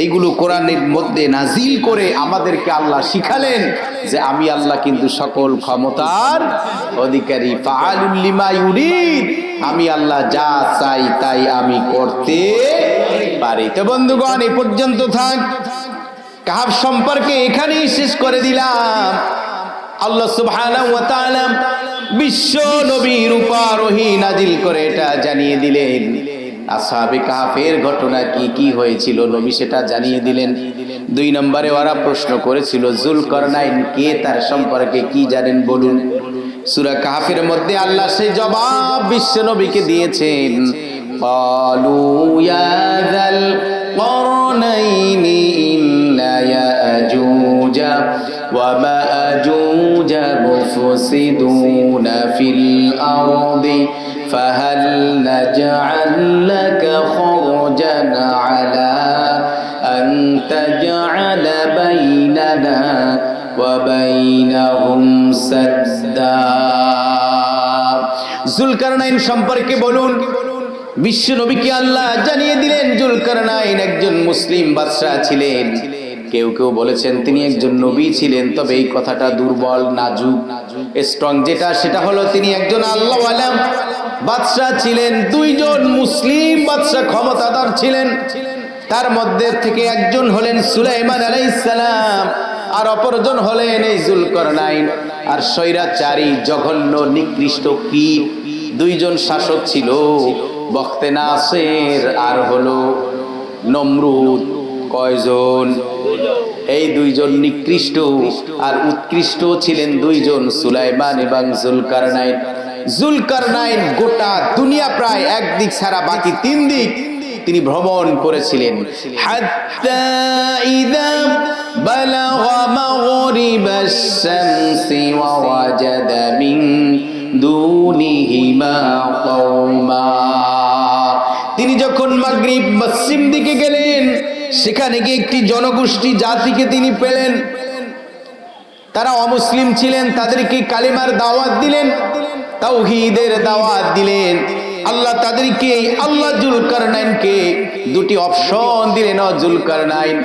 এইগুলো কোরআনের মধ্যে নাজিল করে আমাদেরকে আল্লাহ শিখালেন যে আমি আল্লাহ কিন্তু সকল ক্ষমতার অধিকারী, ফাআলুল লিমা ইউরিদ, আমি আল্লাহ যা চাই তাই আমি করতে পারি। তো বন্ধুগণ, এই পর্যন্ত থাক। কাহফ সম্পর্কে এখানেই শেষ করে দিলাম। আল্লাহ সুবহানাহু ওয়া তাআলা বিশ্ব নবীর উপর ওহী নাজিল করে এটা জানিয়ে দিলেন। আসহাবে কাহফের ঘটনা কি কি হয়েছিল নবী সেটা জানিয়ে দিলেন। 2 নম্বরে ওরা প্রশ্ন করেছিল যুলকারনাইন কে, তার সম্পর্কে কি জানেন বলুন। সূরা কাহফের মধ্যে আল্লাহ সেই জবাব বিশ্ব নবীকে দিয়েছেন, ক্বালু ইয়া যাল করনাইনি ইন্না ইয়াজুজা ওয়া মাআজুজা মুফসিদুনা ফিল আরদি ফাহাল নাজআল লাকা খরজান আলা আন তাজআলা বাইনানা ওয়া বাইনাহুম সাদ্দা। যুলকারনাইন সম্পর্কে বলুন। বিশ্ব নবীকে আল্লাহ জানিয়ে দিলেন যুলকারনাইন একজন মুসলিম বাদশা ছিলেন। কেউ কেউ বলেছেন তিনি একজন নবী ছিলেন, তবে এই কথাটা দুর্বল, নাজুক। স্ট্রং যেটা সেটা হলো তিনি একজন আল্লাহওয়ালা বাদশা ছিলেন। 2 জন মুসলিম বাদশা ক্ষমতাধর ছিলেন। তার মধ্যে থেকে একজন হলেন সুলাইমান আলাইহিস সালাম, আর অপরজন হলেন এই যুলকারনাইন। আর স্বৈরাচারী জঘন্য নিকৃষ্ট কীট 2 জন শাসক ছিল, বখতে নাসের আর হলো নমরুদ। কয়জন? এই 2 জন নিকৃষ্ট আর উৎকৃষ্ট ছিলেন 2 জন, সুলাইমান এবং যুলকারনাইন। যুলকারনাইন গোটা দুনিয়া প্রায় একদিক ছাড়া বাকি 3 দিক তিনি ভ্রমণ করেছিলেন। হাত্তা ইযা বালাগা মাগরিবাশ শামসি ওয়া ওয়াজাদা মিন দুনিহিমা কওমা। তিনি যখন মাগরিব পশ্চিম দিকে গেলেন, সেখানে গিয়ে একটি জনগোষ্ঠী জাতিকে তিনি পেলেন। তারা অমুসলিম ছিলেন, তাদেরকে কালিমার দাওয়াত দিলেন, তাওহীদের দাওয়াত দিলেন। আল্লাহ তাদেরকে, আল্লাহ যুলকারনাইনকে 2টি অপশন দিলেন। যুলকারনাইন,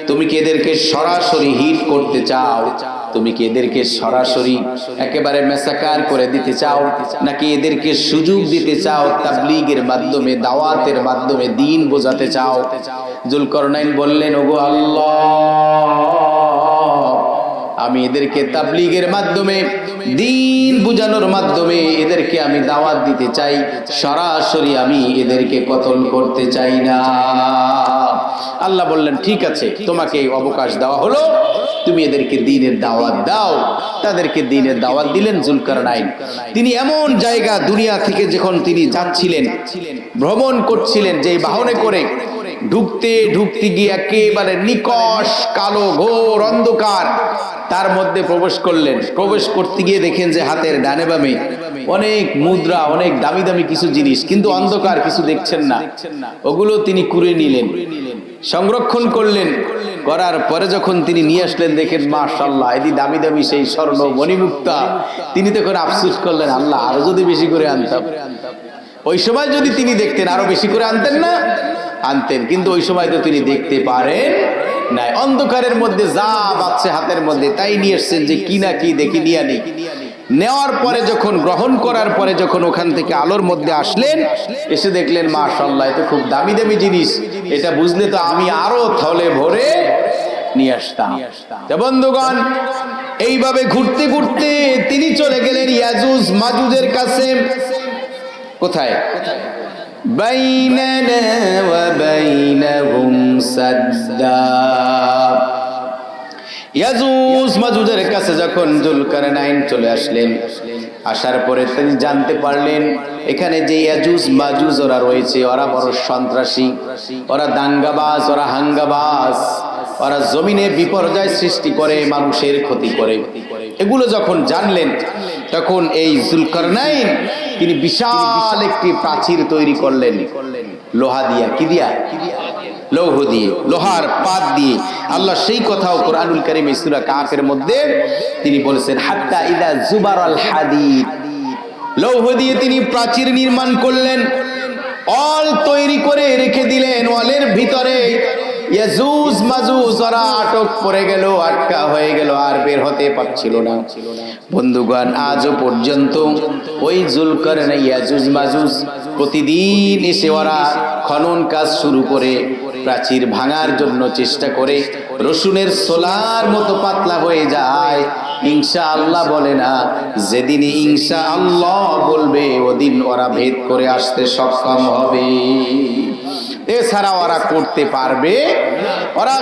তুমি কি এদেরকে সরাসরি হিট করতে চাও? তুমি কি এদেরকে সরাসরি একেবারে মেসাকার করে দিতে চাও, নাকি এদেরকে সুযোগ দিতে চাও, তাবলীগের মাধ্যমে, দাওয়াতের মাধ্যমে দ্বীন বোঝাতে চাও? যুলকারনাইন বললেন, ওগো আল্লাহ, আমি এদেরকে তাবলীগের মাধ্যমে, দ্বীন বোঝানোর মাধ্যমে এদেরকে আমি দাওয়াত দিতে চাই, সরাসরি আমি এদেরকে কতল করতে চাই না। আল্লাহ বললেন, ঠিক আছে, তোমাকে এই অবকাশ দেওয়া হলো, তুমি এদেরকে দ্বীনের দাওয়াত দাও। তাদেরকে দ্বীনের দাওয়াত দিলেন যুলকারনাইন। তিনি এমন জায়গা দুনিয়া থেকে যখন তিনি যাচ্ছিলেন, ভ্রমণ করছিলেন, যে বাহনে করে ঢুকতে ঢুকতে গিয়ে একেবারে নিকষ কালো ঘোর অন্ধকার তার মধ্যে প্রবেশ করলেন। প্রবেশ করতে গিয়ে দেখেন যে হাতের ডানে বামে অনেক মুদ্রা, অনেক দামি দামি কিছু জিনিস, কিন্তু অন্ধকার, কিছু দেখছেন না। ওগুলো তিনি কুড়ে নিলেন, সংরক্ষণ করলেন। করার পরে যখন তিনি নিয়ে আসলেন, দেখেন মাশাআল্লাহ, এদি দামি দামি সেই স্বর্ণ মণিমুক্তা। তিনি তখন আফসোস করলেন, আল্লাহ, আরো যদি বেশি করে আনতাম। ওই সময় যদি তিনি দেখতেন, আরো বেশি করে আনতেন না? আনতেন, কিন্তু ওই সময় তো তিনি দেখতে পারেন নাই। অন্ধকারের মধ্যে যা বাচ্চা হাতের মধ্যে তাই নিয়ে এসছেন, যে কি না কি দেখি নিয়ে নেই। নেওয়ার পরে যখন গ্রহণ করার পরে যখন ওখান থেকে আলোর মধ্যে আসলেন, এসে দেখলেন মাশাআল্লাহ, এটা খুব দামি দামি জিনিস। এটা বুঝলে তো আমি আরো থলে ভরে নিয়ে আসতাম। বন্ধুগণ, এইভাবে ঘুরতে ঘুরতে তিনি চলে গেলেন ইয়াজুজ মাজুজের কাছে। কোথায়? বাইনানা ওয়া বাইনাহুম সাদ্দা। ইয়াজুজ মাজুজের কাছে যখন যুলকারনাইন চলে আসলেন, আসার পরে তিনি জানতে পারলেন এখানে যে ইয়াজুজ মাজুজ ওরা রয়েছে, ওরা বড় সন্ত্রাসী, ওরা দাঙ্গাবাজ, ওরা হাঙ্গাবাজ, ওরা জমিনে বিপর্যয় সৃষ্টি করে, মানুষের ক্ষতি করে। এগুলো যখন জানলেন তখন এই যুলকারনাইন তিনি বিশাল একটি প্রাচীর তৈরি করলেন লোহা দিয়া। কি দিয়া? লৌহ দিয়ে, লোহার পাত দিয়ে। আল্লাহ সেই কথাও কোরআনুল কারীম সূরা কাফের মধ্যে তিনি বলেছেন, হাত্তা ইদা জুবারাল হাদিদ, লৌহ দিয়ে তিনি প্রাচীর নির্মাণ করলেন, অল তৈরি করে রেখে দিলেন। ওয়ালের ভিতরে ইয়াজুজ মাজুজ ওরা আটক পড়ে গেল, আটকা হয়ে গেল, আর বের হতে পারছিল না। বন্ধুগণ, আজও পর্যন্ত ওই যুলকারনাইন ইয়াজুজ মাজুজ প্রতিদিন এসে ওরা খনন কাজ শুরু করে প্রাচীর ভাঙার জন্য চেষ্টা করে। রসুনের সোলার মতো পাতলা হয়ে যায়। ইনশাআল্লাহ বলে না, যেদিন ইনশাআল্লাহ বলবে ওদিন ওরা ভেদ করে আসতে সক্ষম হবে। এছাড়া ওরা করতে পারবে, ওরা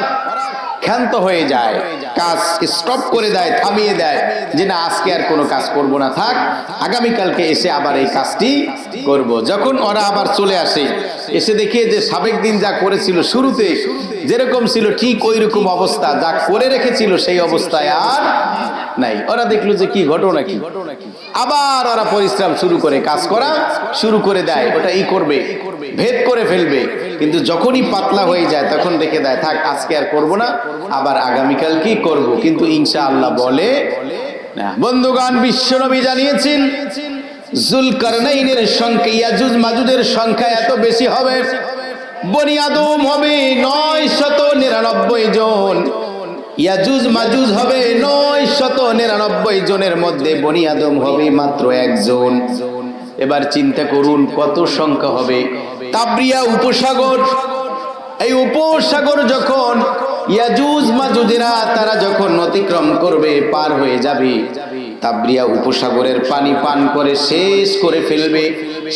ক্ষান্ত হয়ে যায়, কাজ স্টপ করে দেয়, থামিয়ে দেয়, যে না আজকে আর কোনো কাজ করব না, থাক আগামীকালকে এসে আবার এই কাজটি করব। যখন ওরা আবার চলে আসে, এসে দেখে যে সাবেক দিন যা করেছিল, শুরুতে যেরকম ছিল ঠিক ওই রকম অবস্থা, যা করে রেখেছিল সেই অবস্থায় আর নাই। ওরা দেখলো যে কি ঘটনা কি, আবার ওরা পরিশ্রম শুরু করে, কাজ করা শুরু করে দেয়, ওটা করবে, ভেদ করে ফেলবে। কিন্তু যখনই পাতলা হয়ে যায় তখন দেখে দেয়, থাক আজকে আর করব না, আবার আগামীকাল কি করব, কিন্তু ইনশাআল্লাহ বলে না। বন্ধুগণ, বিশ্বনবী জানিয়েছেন যুলকারনাইনের সংখ্যা, ইয়াজুজ মাজুজের সংখ্যা এত বেশি হবে, বনি আদম হবে 999 জন, ইয়াজুজ মাজুজ হবে 999 জনের মধ্যে বনি আদম হবে মাত্র একজন। এবার চিন্তা করুন কত সংখ্যা হবে। তাবরিয়া উপসাগর, এই উপসাগর যখন ইয়াজুজ মাজুজেরা তারা যখন অতিক্রম করবে, পার হয়ে যাবে, তাবরিয়া উপসাগরের পানি পান করে শেষ করে ফেলবে,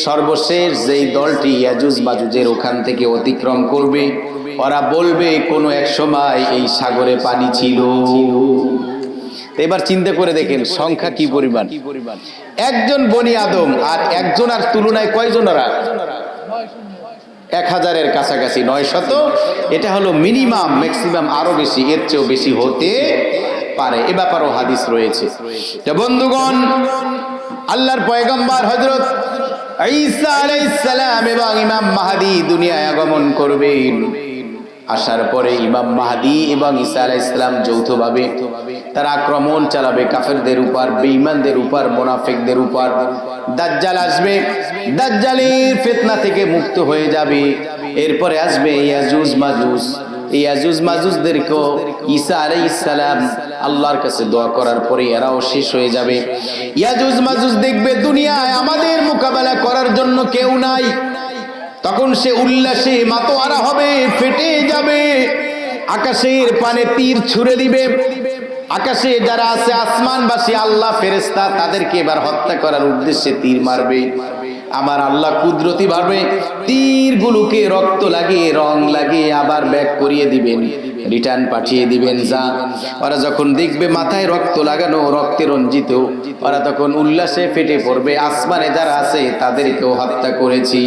সর্বশেষ যেই দলটি ইয়াজুজ মাজুজের ওখান থেকে অতিক্রম করবে, ওরা বলবে কোনো এক সময় এই সাগরে পানি ছিল। এবার চিন্তা করে দেখেন সংখ্যা কি পরিমাণ। একজন বনি আদম আর একজনের তুলনায় কয়জন ওরা? 1000-এর কাছাকাছি, 900। এটা হলো মিনিমাম, ম্যাক্সিমাম আরো বেশি, এর চেয়েও বেশি হতে পারে, এ ব্যাপারেও হাদিস রয়েছে। তো বন্ধুগণ, আল্লাহর পয়গম্বর হযরত ঈসা আলাইহিস সালাম এবং ইমাম মাহদী দুনিয়ায় আগমন করবেন। আসার পরে ইমাম মাহদী এবং ঈসা আলাইহিস সালাম যৌথভাবে তারা আক্রমণ চালাবে কাফেরদের উপর, বেঈমানদের উপর, মুনাফিকদের উপর। দাজ্জাল আসবে, দাজ্জালের ফিতনা থেকে মুক্ত হয়ে যাবে। এরপরে আসবে ইয়াজুজ মাজুজ। এই ইয়াজুজ মাজুজদেরকে ঈসা আলাইহিস সালাম আল্লাহর কাছে দোয়া করার পরে এরাও শেষ হয়ে যাবে। ইয়াজুজ মাজুজ দেখবে দুনিয়ায় আমাদের মোকাবেলা করার জন্য কেউ নাই, তখন সে উল্লাসে মাতোয়ারা হবে, ফেটে যাবে, আকাশের পানে তীর ছুঁড়ে দিবে। আকাশে যারা আছে আসমানবাসী আল্লাহ ফেরেশতা, তাদেরকে এবার হত্যা করার উদ্দেশ্যে তীর মারবে। আমার আল্লাহ কুদরতি ভাবে তীরগুলোকে রক্ত লাগিয়ে, রং লাগিয়ে আবার ব্যাক করিয়ে দিবেন, রিটার্ন পাঠিয়ে দিবেন। যা ওরা যখন দেখবে মাথায় রক্ত লাগানো, রক্তে রঞ্জিত, ওরা তখন উল্লাসে ফেটে পড়বে, আসমানে যারা আছে তাদেরকেও হত্যা করেছি।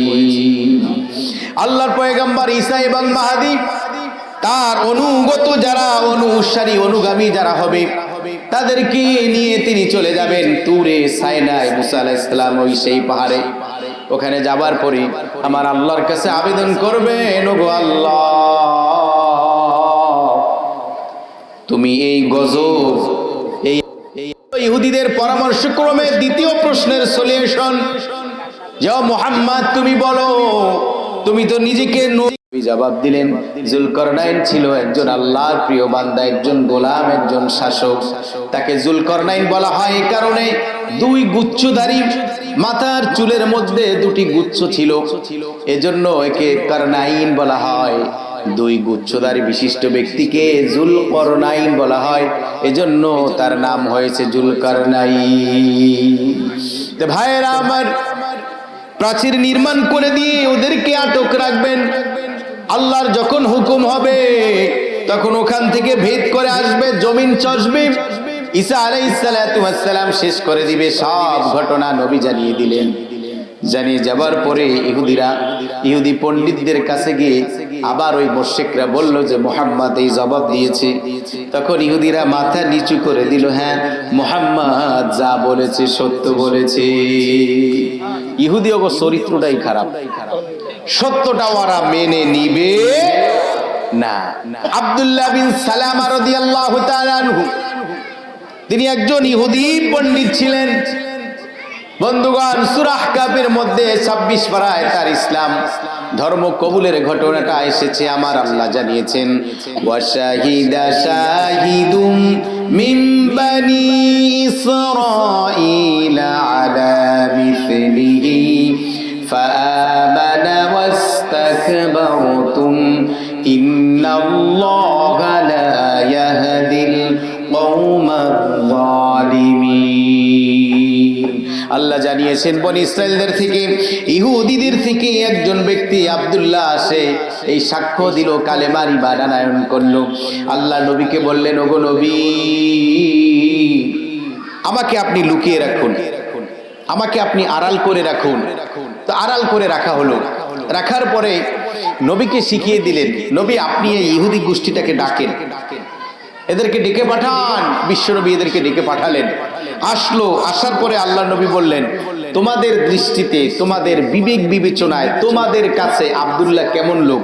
আল্লাহর পয়গম্বর ঈসা এবং মাহদী তার অনুগত যারা, অনুসারী, অনুগামী যারা হবে, তাদেরকে নিয়ে তিনি চলে যাবেন তুরে সাইনায়, মুসা আলাইহিস সালাম ওই সেই পাহাড়ে। ওখানে যাবার পরে আমার আল্লাহর কাছে আবেদন করবেন, ওগো আল্লাহ, তুমি এই গজব, এই ইহুদিদের পরামর্শক্রমে দ্বিতীয় প্রশ্নের সলিউশন, যে মুহাম্মদ তুমি বলো, তুমি তো নিজেকে জবাব দিলেন যুলকারনাইন ছিল একজন আল্লাহর প্রিয় বান্দা, একজন গোলাম, একজন শাসক। তাকে যুলকারনাইন বলা হয় এই কারণে, দুই গুচ্ছধারী, মাথার চুলের মধ্যে দুটি গুচ্ছ ছিল, এজন্য একে কারনাইন বলা হয়। দুই গুচ্ছধারী বিশিষ্ট ব্যক্তিকে যুলকারনাইন বলা হয়, এজন্য তার নাম হয়েছে যুলকারনাইন। তো ভাইয়েরা আমার, প্রাচীর নির্মাণ করে দিয়ে ওদেরকে আটক রাখবেন। আল্লাহর যখন হুকুম হবে তখন ওখান থেকে ভেদ করে আসবে, জমিন চষবে, ঈসা আলাইহিস সালাতু ওয়াস সালাম শেষ করে দিবে। সব ঘটনা নবী জানিয়ে দিলেন। জানিয়ে যাবার পরে ইহুদি পণ্ডিতদের কাছে গিয়ে আবার ওই মুশরিকরা বলল যে মুহাম্মদ এই জবাব দিয়েছে। তখন ইহুদিরা মাথা নিচু করে দিল, হ্যাঁ মুহাম্মদ যা বলেছে সত্য বলেছে। ইহুদি ওগো চরিত্রটাই খারাপ, সত্যটা ওরা মেনে নিবে না। আব্দুল্লাহ বিন সালামা রাদিয়াল্লাহু তাআলা আনহু, তিনি একজন ইহুদি পণ্ডিত ছিলেন। বন্ধুগণ, সূরা আহকাফের মধ্যে 26 পারায় তার ইসলাম ধর্ম কবুলের ঘটনাটা এসেছে। আমার আল্লাহ জানিয়েছেন, ওয়াশাহিদা শাহিদুম মিন বানি ইসরাঈলা আলা মিসলিহি ফাআমানা ওয়াস্তাকবারতুম ইন্নাল্লাহা লা ইয়াহদিল কওমাল যালিমিন। আল্লাহ জানিয়েছেন বনি ইসরাইলদের থেকে, ইহুদিদের থেকে একজন ব্যক্তি আব্দুল্লাহ আসে, এই সাক্ষ্য দিল, কালেমার ঈমান আনয়ন করলো। আল্লাহ নবীকে বললেন, ওগো নবী, আমাকে আপনি লুকিয়ে রাখুন, আমাকে আপনি আড়াল করে রাখুন। তো আড়াল করে রাখা হলো। রাখার পরে নবীকে শিখিয়ে দিলেন, নবী আপনি এই ইহুদি গোষ্ঠীটাকে ডাকেন, এদেরকে ডেকে পাঠান। বিশ্বনবী এদেরকে ডেকে পাঠালেন। আসলো, আসার পরে আল্লাহ নবী বললেন, তোমাদের দৃষ্টিতে, তোমাদের বিবেক বিবেচনায়, তোমাদের কাছে আব্দুল্লাহ কেমন লোক?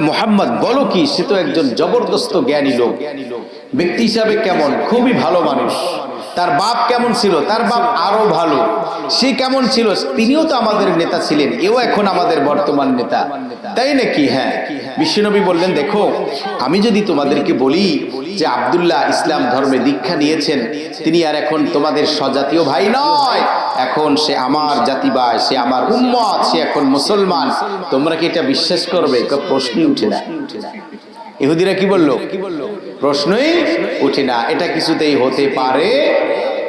মুহাম্মদ বলো কি, সে তো একজন জবরদস্ত জ্ঞানী লোক। ব্যক্তি হিসাবে কেমন? খুবই ভালো মানুষ। তার বাপ কেমন ছিল? তার বাপ আরো ভালো। সে কেমন ছিল? তিনিও তো আমাদের নেতা ছিলেন, এও এখন আমাদের বর্তমান নেতা, তাই নাকি? হ্যাঁ। বিশ্বনবী বললেন, দেখো আমি যদি তোমাদেরকে বলি যে আব্দুল্লাহ ইসলাম ধর্মে দীক্ষা নিয়েছেন, তিনি আর এখন তোমাদের স্বজাতীয় ভাই নয়, এখন সে আমার জাতি ভাই, সে আমার উম্মত, সে এখন মুসলমান, তোমরা কি এটা বিশ্বাস করবে? প্রশ্নই উঠে না। ইহুদিরা কি বলল? প্রশ্নই উঠে না, এটা কিছুতেই হতে পারে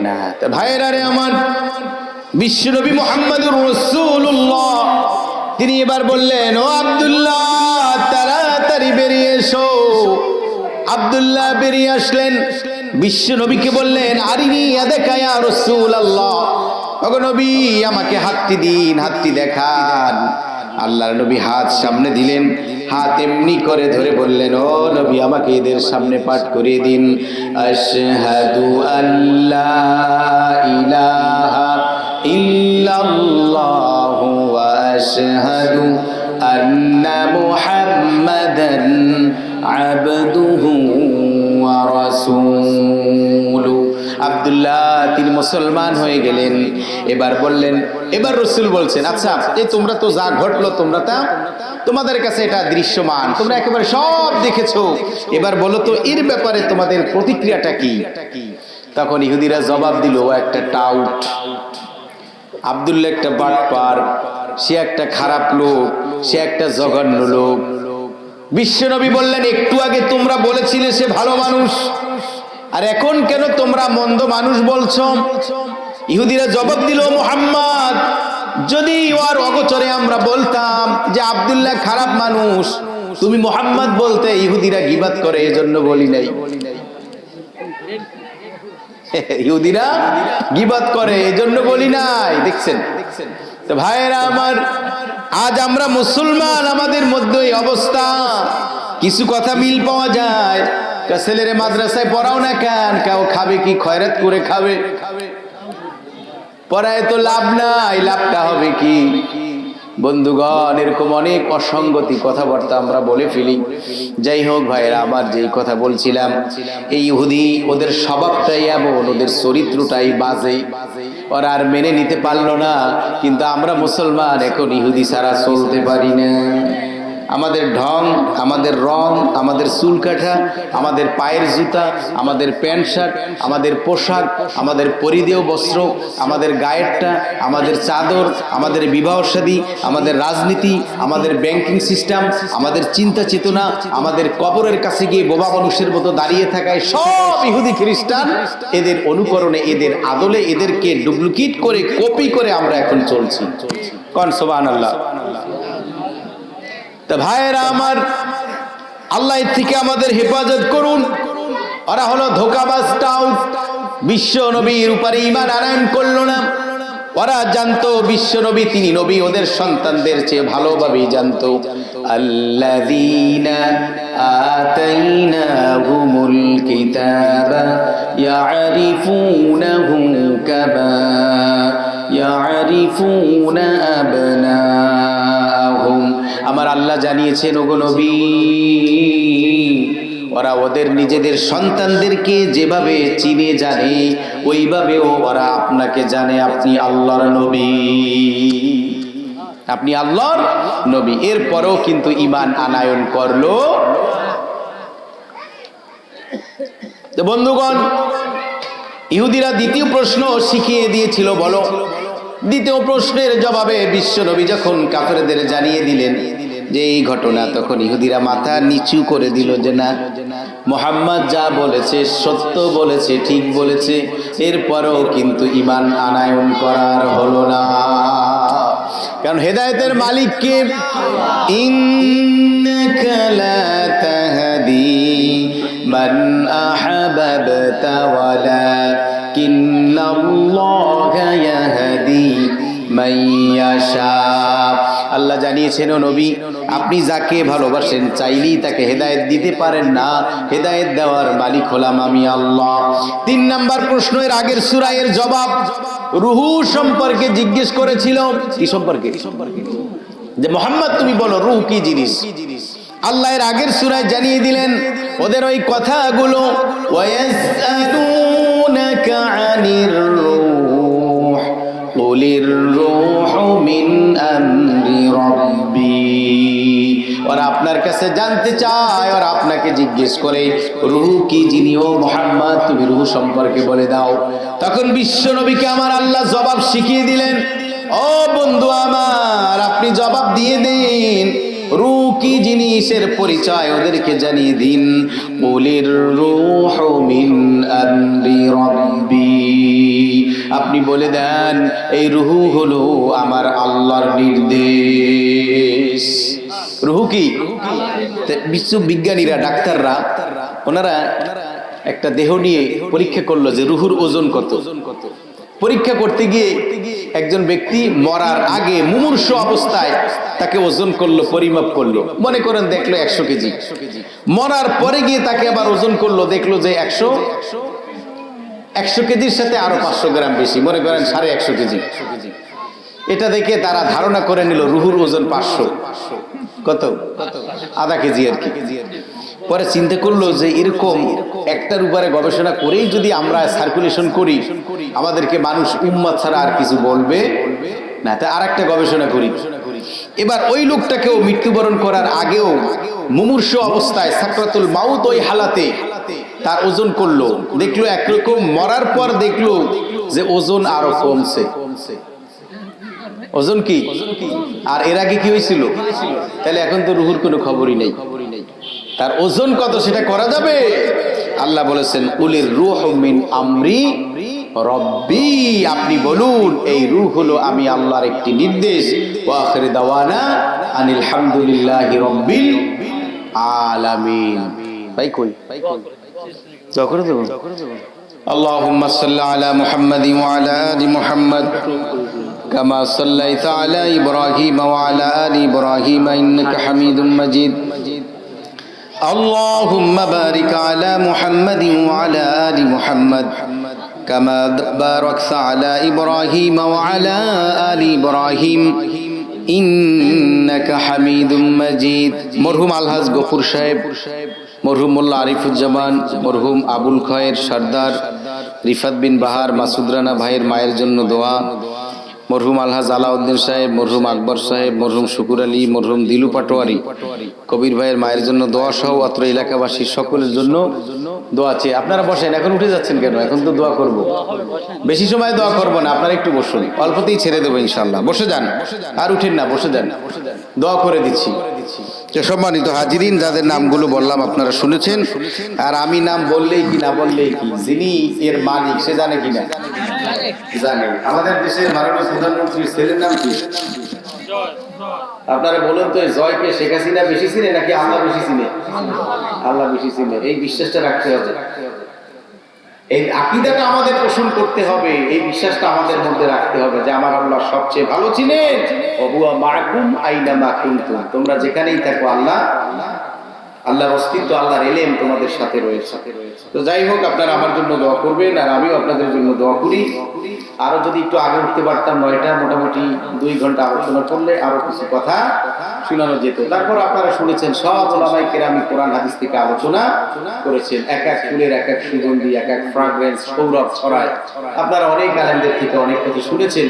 না। ভাইয়েরা রে আমার, বিশ্বনবী মুহাম্মদুর রাসূলুল্লাহ তিনি এবার বললেন, ও আব্দুল্লাহ তাড়াতাড়ি বেরিয়ে এসো। আব্দুল্লাহ বেরিয়ে আসলেন, বিশ্বনবীকে বললেন, আরিনি ইয়াদাকা ইয়া রাসূলুল্লাহ, ওগো নবী আমাকে হাতটি দিন, হাতটি দেখান। আল্লাহর নবী হাত সামনে দিলেন, হাত এমনি করে ধরে বললেন, ও নবী আমাকে এদের সামনে পাঠ করিয়ে দিন, আশহাদু আল্লা ইলাহা ইল্লাল্লাহু ওয়া আশহাদু আন্না মুহাম্মাদান আবদুহু ওয়া রাসূলুহু। আব্দুল্লাহ তিনি মুসলমান হয়ে গেলেন। এবার বললেন, এবার রাসূল বলছেন, আচ্ছা এই তোমরা তো যা ঘটলো তোমরা তা তোমাদের কাছে এটা দৃশ্যমান, তোমরা একেবারে সব দেখেছো, এবার বলো তো এর ব্যাপারে তোমাদের প্রতিক্রিয়াটা কি? তখন ইহুদিরা জবাব দিল, ও একটা টাউট, আব্দুল্লাহ একটা বাটপার, সে একটা খারাপ লোক, সে একটা জঘন্য লোক। বিশ্বনবী বললেন, একটু আগে তোমরা বলেছিলে সে ভালো মানুষ, আর এখন কেন তোমরা মন্দ মানুষ বলছো? ইহুদিরা জবাব দিল, মুহাম্মদ যদি ওর অগোচরে আমরা বলতাম যে আব্দুল্লাহ খারাপ মানুষ, তুমি মুহাম্মদ বলতে, ইহুদিরা গীবাত করে এজন্য বলি নাই। ইহুদিরা গীবাত করে এজন্য বলি নাই। দেখছেন তো ভাইয়েরা আমার, আজ আমরা মুসলমান, আমাদের মধ্যে এই অবস্থা। কিছু কথা মিল পাওয়া যায়, ছেলেরে মাদ্রাসায় পড়াও না কেন, কেউ খাবে কি? খয়রাত করে খাবে, পড়ায় তো লাভ নাই, লাভটা হবে কি? বন্ধুগণ, এরকম অনেক অসঙ্গতি কথাবার্তা আমরা বলে ফেলি। যাই হোক ভাইয়েরা আমার, যেই কথা বলছিলাম, এই ইহুদি ওদের স্বভাবটাই এমন, ওদের চরিত্রটাই বাজে, ওরা আর মেনে নিতে পারলো না। কিন্তু আমরা মুসলমান এখন ইহুদি ছাড়া চলতে পারি না। আমাদের ঢং, আমাদের রং, আমাদের চুল কাটা, আমাদের পায়ের জুতা, আমাদের প্যান্ট শার্ট, আমাদের পোশাক, আমাদের পরিধেয় বস্ত্র, আমাদের গায়েরটা, আমাদের চাদর, আমাদের বিবাহ শাদী, আমাদের রাজনীতি, আমাদের ব্যাংকিং সিস্টেম, আমাদের চিন্তা চেতনা, আমাদের কবরের কাছে গিয়ে বোবা মানুষের মতো দাঁড়িয়ে থাকায় সব ইহুদি খ্রিস্টান এদের অনুকরণে, এদের আদলে, এদেরকে ডুপ্লিকেট করে, কপি করে আমরা এখন চলছি। কোন সুবহানাল্লাহ। তা ভাইয়েরা আমার, আল্লাহ এর থেকে আমাদের হেফাজত করুন। ওরা হলো ধোঁকাবাজ টাউট, বিশ্ব নবীর উপরে ঈমান আনয়ন করলো না। ওরা জানতো বিশ্ব নবী তিনি নবী, ওদের সন্তানদের চেয়ে ভালোভাবেই জানতো। আল্লাযীনা আতাইনাহুমুল কিতাবা ইয়ারিফুনাহু কামা ইয়ারিফুনা আবনাহুম। আমার আল্লাহ জানিয়েছেন, ওগো নবী, ওরা ওদের নিজেদের সন্তানদেরকে যেভাবে চিনে জানে, ওইভাবেও ওরা আপনাকে জানে। আপনি আল্লাহর নবী, আপনি আল্লাহর নবী। এরপরেও কিন্তু ঈমান আনায়ন করলো। তো বন্ধুগণ, ইহুদিরা দ্বিতীয় প্রশ্ন শিখিয়ে দিয়েছিল। বলো, দ্বিতীয় প্রশ্নের জবাবে বিশ্ব নবী যখন কাফেরদের জানিয়ে দিলেন যে এই ঘটনা, তখন ইহুদিরা মাথা নিচু করে দিল যে না, মুহাম্মদ যা বলেছে সত্য বলেছে, ঠিক বলেছে। এরপরেও কিন্তু ঈমান আনায়ন করার হলো না, কারণ হেদায়েতের মালিক কে? ইন্নাকা লা তাহদি মান আহাবাবতা ওয়ালাকিন্নাল্লাহা ইয়াহদি মান ইয়াশা। আল্লাহ জানিয়েছেন, ও নবী, আপনি যাকে ভালোবাসেন চাইলেই তাকে হেদায়েত দিতে পারেন না, হেদায়েত দেওয়ার মালিক হলাম আমি আল্লাহ। 3 নাম্বার প্রশ্নের আগের সূরা এর জবাব রূহ সম্পর্কে জিজ্ঞেস করেছিল। কি সম্পর্কে? যে মুহাম্মদ তুমি বলো রূহ কি জিনিস। আল্লাহ এর আগের সূরায় জানিয়ে দিলেন ওদের ওই কথাগুলো। ওয়ায়াসআলুনাকা আনির রূহ কুলির রূহু মিন আমরি রাব্বি। ওরা আপনার কাছে জানতে চায়, ওরা আপনাকে জিজ্ঞেস করে রূহ কি জিনিস। ও মুহাম্মদ তুমি রূহ সম্পর্কে বলে দাও। তখন বিশ্ব নবীকে আমার আল্লাহ জবাব শিখিয়ে দিলেন। ও বন্ধু আমার, আপনি জবাব দিয়ে দিন, রূহ কি জিনিসের পরিচয় ওদেরকে জানিয়ে দিন। কুলির রূহু মিন আমরি রাব্বি। আপনি বলে দেন এই রূহ হলো আমার আল্লাহর নির্দেশ। রূহ কি? বিশ্ব বিজ্ঞানীরা, ডাক্তাররা, ওনারা একটা দেহ নিয়ে পরীক্ষা করলো যে রূহুর ওজন কত। পরীক্ষা করতে গিয়ে একজন ব্যক্তি মরার আগে মুমূর্ষু অবস্থায় তাকে ওজন করলো, পরিমাপ করলো, মনে করেন দেখলো 100 কেজি। মরার পরে গিয়ে তাকে আবার ওজন করলো, দেখলো যে 100 কেজির সাথে আরো 500 গ্রাম বেশি, মনে করেন 150 কেজি। এটা দেখে তারা ধারণা করে নিল রূহুর ওজন 500। কত? আধা কেজি আর কি। পরে চিন্তা করলো যে এরকম একটার উপরে গবেষণা করেই যদি আমরা সার্কুলেশন করি, আমাদেরকে মানুষ উম্মত ছাড়া আর কিছু বলবে না, তাই আর একটা গবেষণা করি। এবার ওই লোকটাকেও মৃত্যুবরণ করার আগেও মুমূর্ষু অবস্থায় সাকরাতুল মাউত ওই হালাতে তার ওজন করলো, দেখলো একরকম, মরার পর দেখলো যে ওজন আরো কমছে। ওজন কি? আর এর আগে কি হয়েছিল? তাহলে এখন তো রূহুর কোনো খবরই নেই। তার ওজন কত সেটা করা যাবে? আল্লাহ বলেছেন কুলির রূহু মিন আমরি রব্বি। আপনি বলুন এই রূহ হলো আমি আল্লাহর একটি নির্দেশ। ওয়া আখিরু দাওয়ানা আনিল হামদুলিল্লাহি রাব্বিল আলামিন। ভাই কই? করে দেব। আল্লাহুম্মা সাল্লি আলা মুহাম্মাদিন ওয়া আলা আলি মুহাম্মাদ কামা সাল্লাইতা আলা ইব্রাহিম ওয়া আলা আলি ইব্রাহিম ইন্নাকা হামিদুম মাজিদ। আল্লাহুম্মা বারিক আলা মুহাম্মাদিন ওয়া আলা আলি মুহাম্মাদ কামা বারাকতা আলা ইব্রাহিম ওয়া আলা আলি ইব্রাহিম ইন্নাকা হামিদুম মাজিদ। মরহুম আলহাজ গফুর সাহেব, মরহুম মোল্লা আরিফুজ্জামান, মরহুম আবুল খয়ের সর্দার, রিফাত বিন বাহার, মাসুদ রানা ভাইয়ের মায়ের জন্য দোয়া, মরহুম আলহাজ আলাউদ্দিন সাহেব, মরহুম আকবর সাহেব, মরহুম শুকুর আলী, মরহুম দিলু পাটোয়ারি, কবির ভাইয়ের মায়ের জন্য দোয়া সহ অত্র এলাকাবাসীর সকলের জন্য দোয়া চেয়ে আপনারা বসেন। এখন উঠে যাচ্ছেন কেন? এখন তো দোয়া করব, বেশি সময় দোয়া করব না, আপনারা একটু বসুন, অল্পতেই ছেড়ে দেবো ইনশাল্লাহ। বসে যান, আর উঠেন না, বসে যান, দোয়া করে দিচ্ছি। তো সম্মানিত হাজিরিন, যাদের নামগুলো বললাম আপনারা শুনেছেন, আর আমি নাম বললেই কি না বললেই কি, যিনি এর মালিক সে জানে কিনা? জানে। আমাদের দেশের মাননীয় প্রধানমন্ত্রীর ছেলের নাম কি? আপনারা বলুন তো, জয়কে শেখ হাসিনা বেশি চিনে নাকি আল্লাহ বেশি চিনে? আল্লাহ বেশি চিনে। এই বিশ্বাসটা রাখতে হবে, এই আকীদাটা আমাদের পোষণ করতে হবে, এই বিশ্বাসটা আমাদের মধ্যে রাখতে হবে যে আমার আল্লাহ সবচেয়ে ভালো চিনেন। ওহুয়া মাআকুম আইনামা কুনতুম, তোমরা যেখানেই থাকো আল্লাহর অস্তিত্ব, আল্লাহর ইলম তোমাদের সাথে রয়েছে। তো যাই হোক, আপনারা আমার জন্য দোয়া করবেন, আর আমিও আপনাদের জন্য দোয়া করি। আরো যদি একটু আগে উঠতে পারতাম, 9টা, মোটামুটি 2 ঘন্টা আলোচনা করলে আরো কিছু কথা শোনানো যেত। তারপর আপনারা শুনেছেন সব ওলামায়ে কেরামি কোরআন হাদিস থেকে আলোচনা করেছেন, এক এক ফুলের এক এক সুগন্ধি, এক এক ফ্রাগ্রেন্স সৌরভ ছড়ায়। আপনারা অনেক আলেমদের থেকে অনেক কিছু শুনেছেন।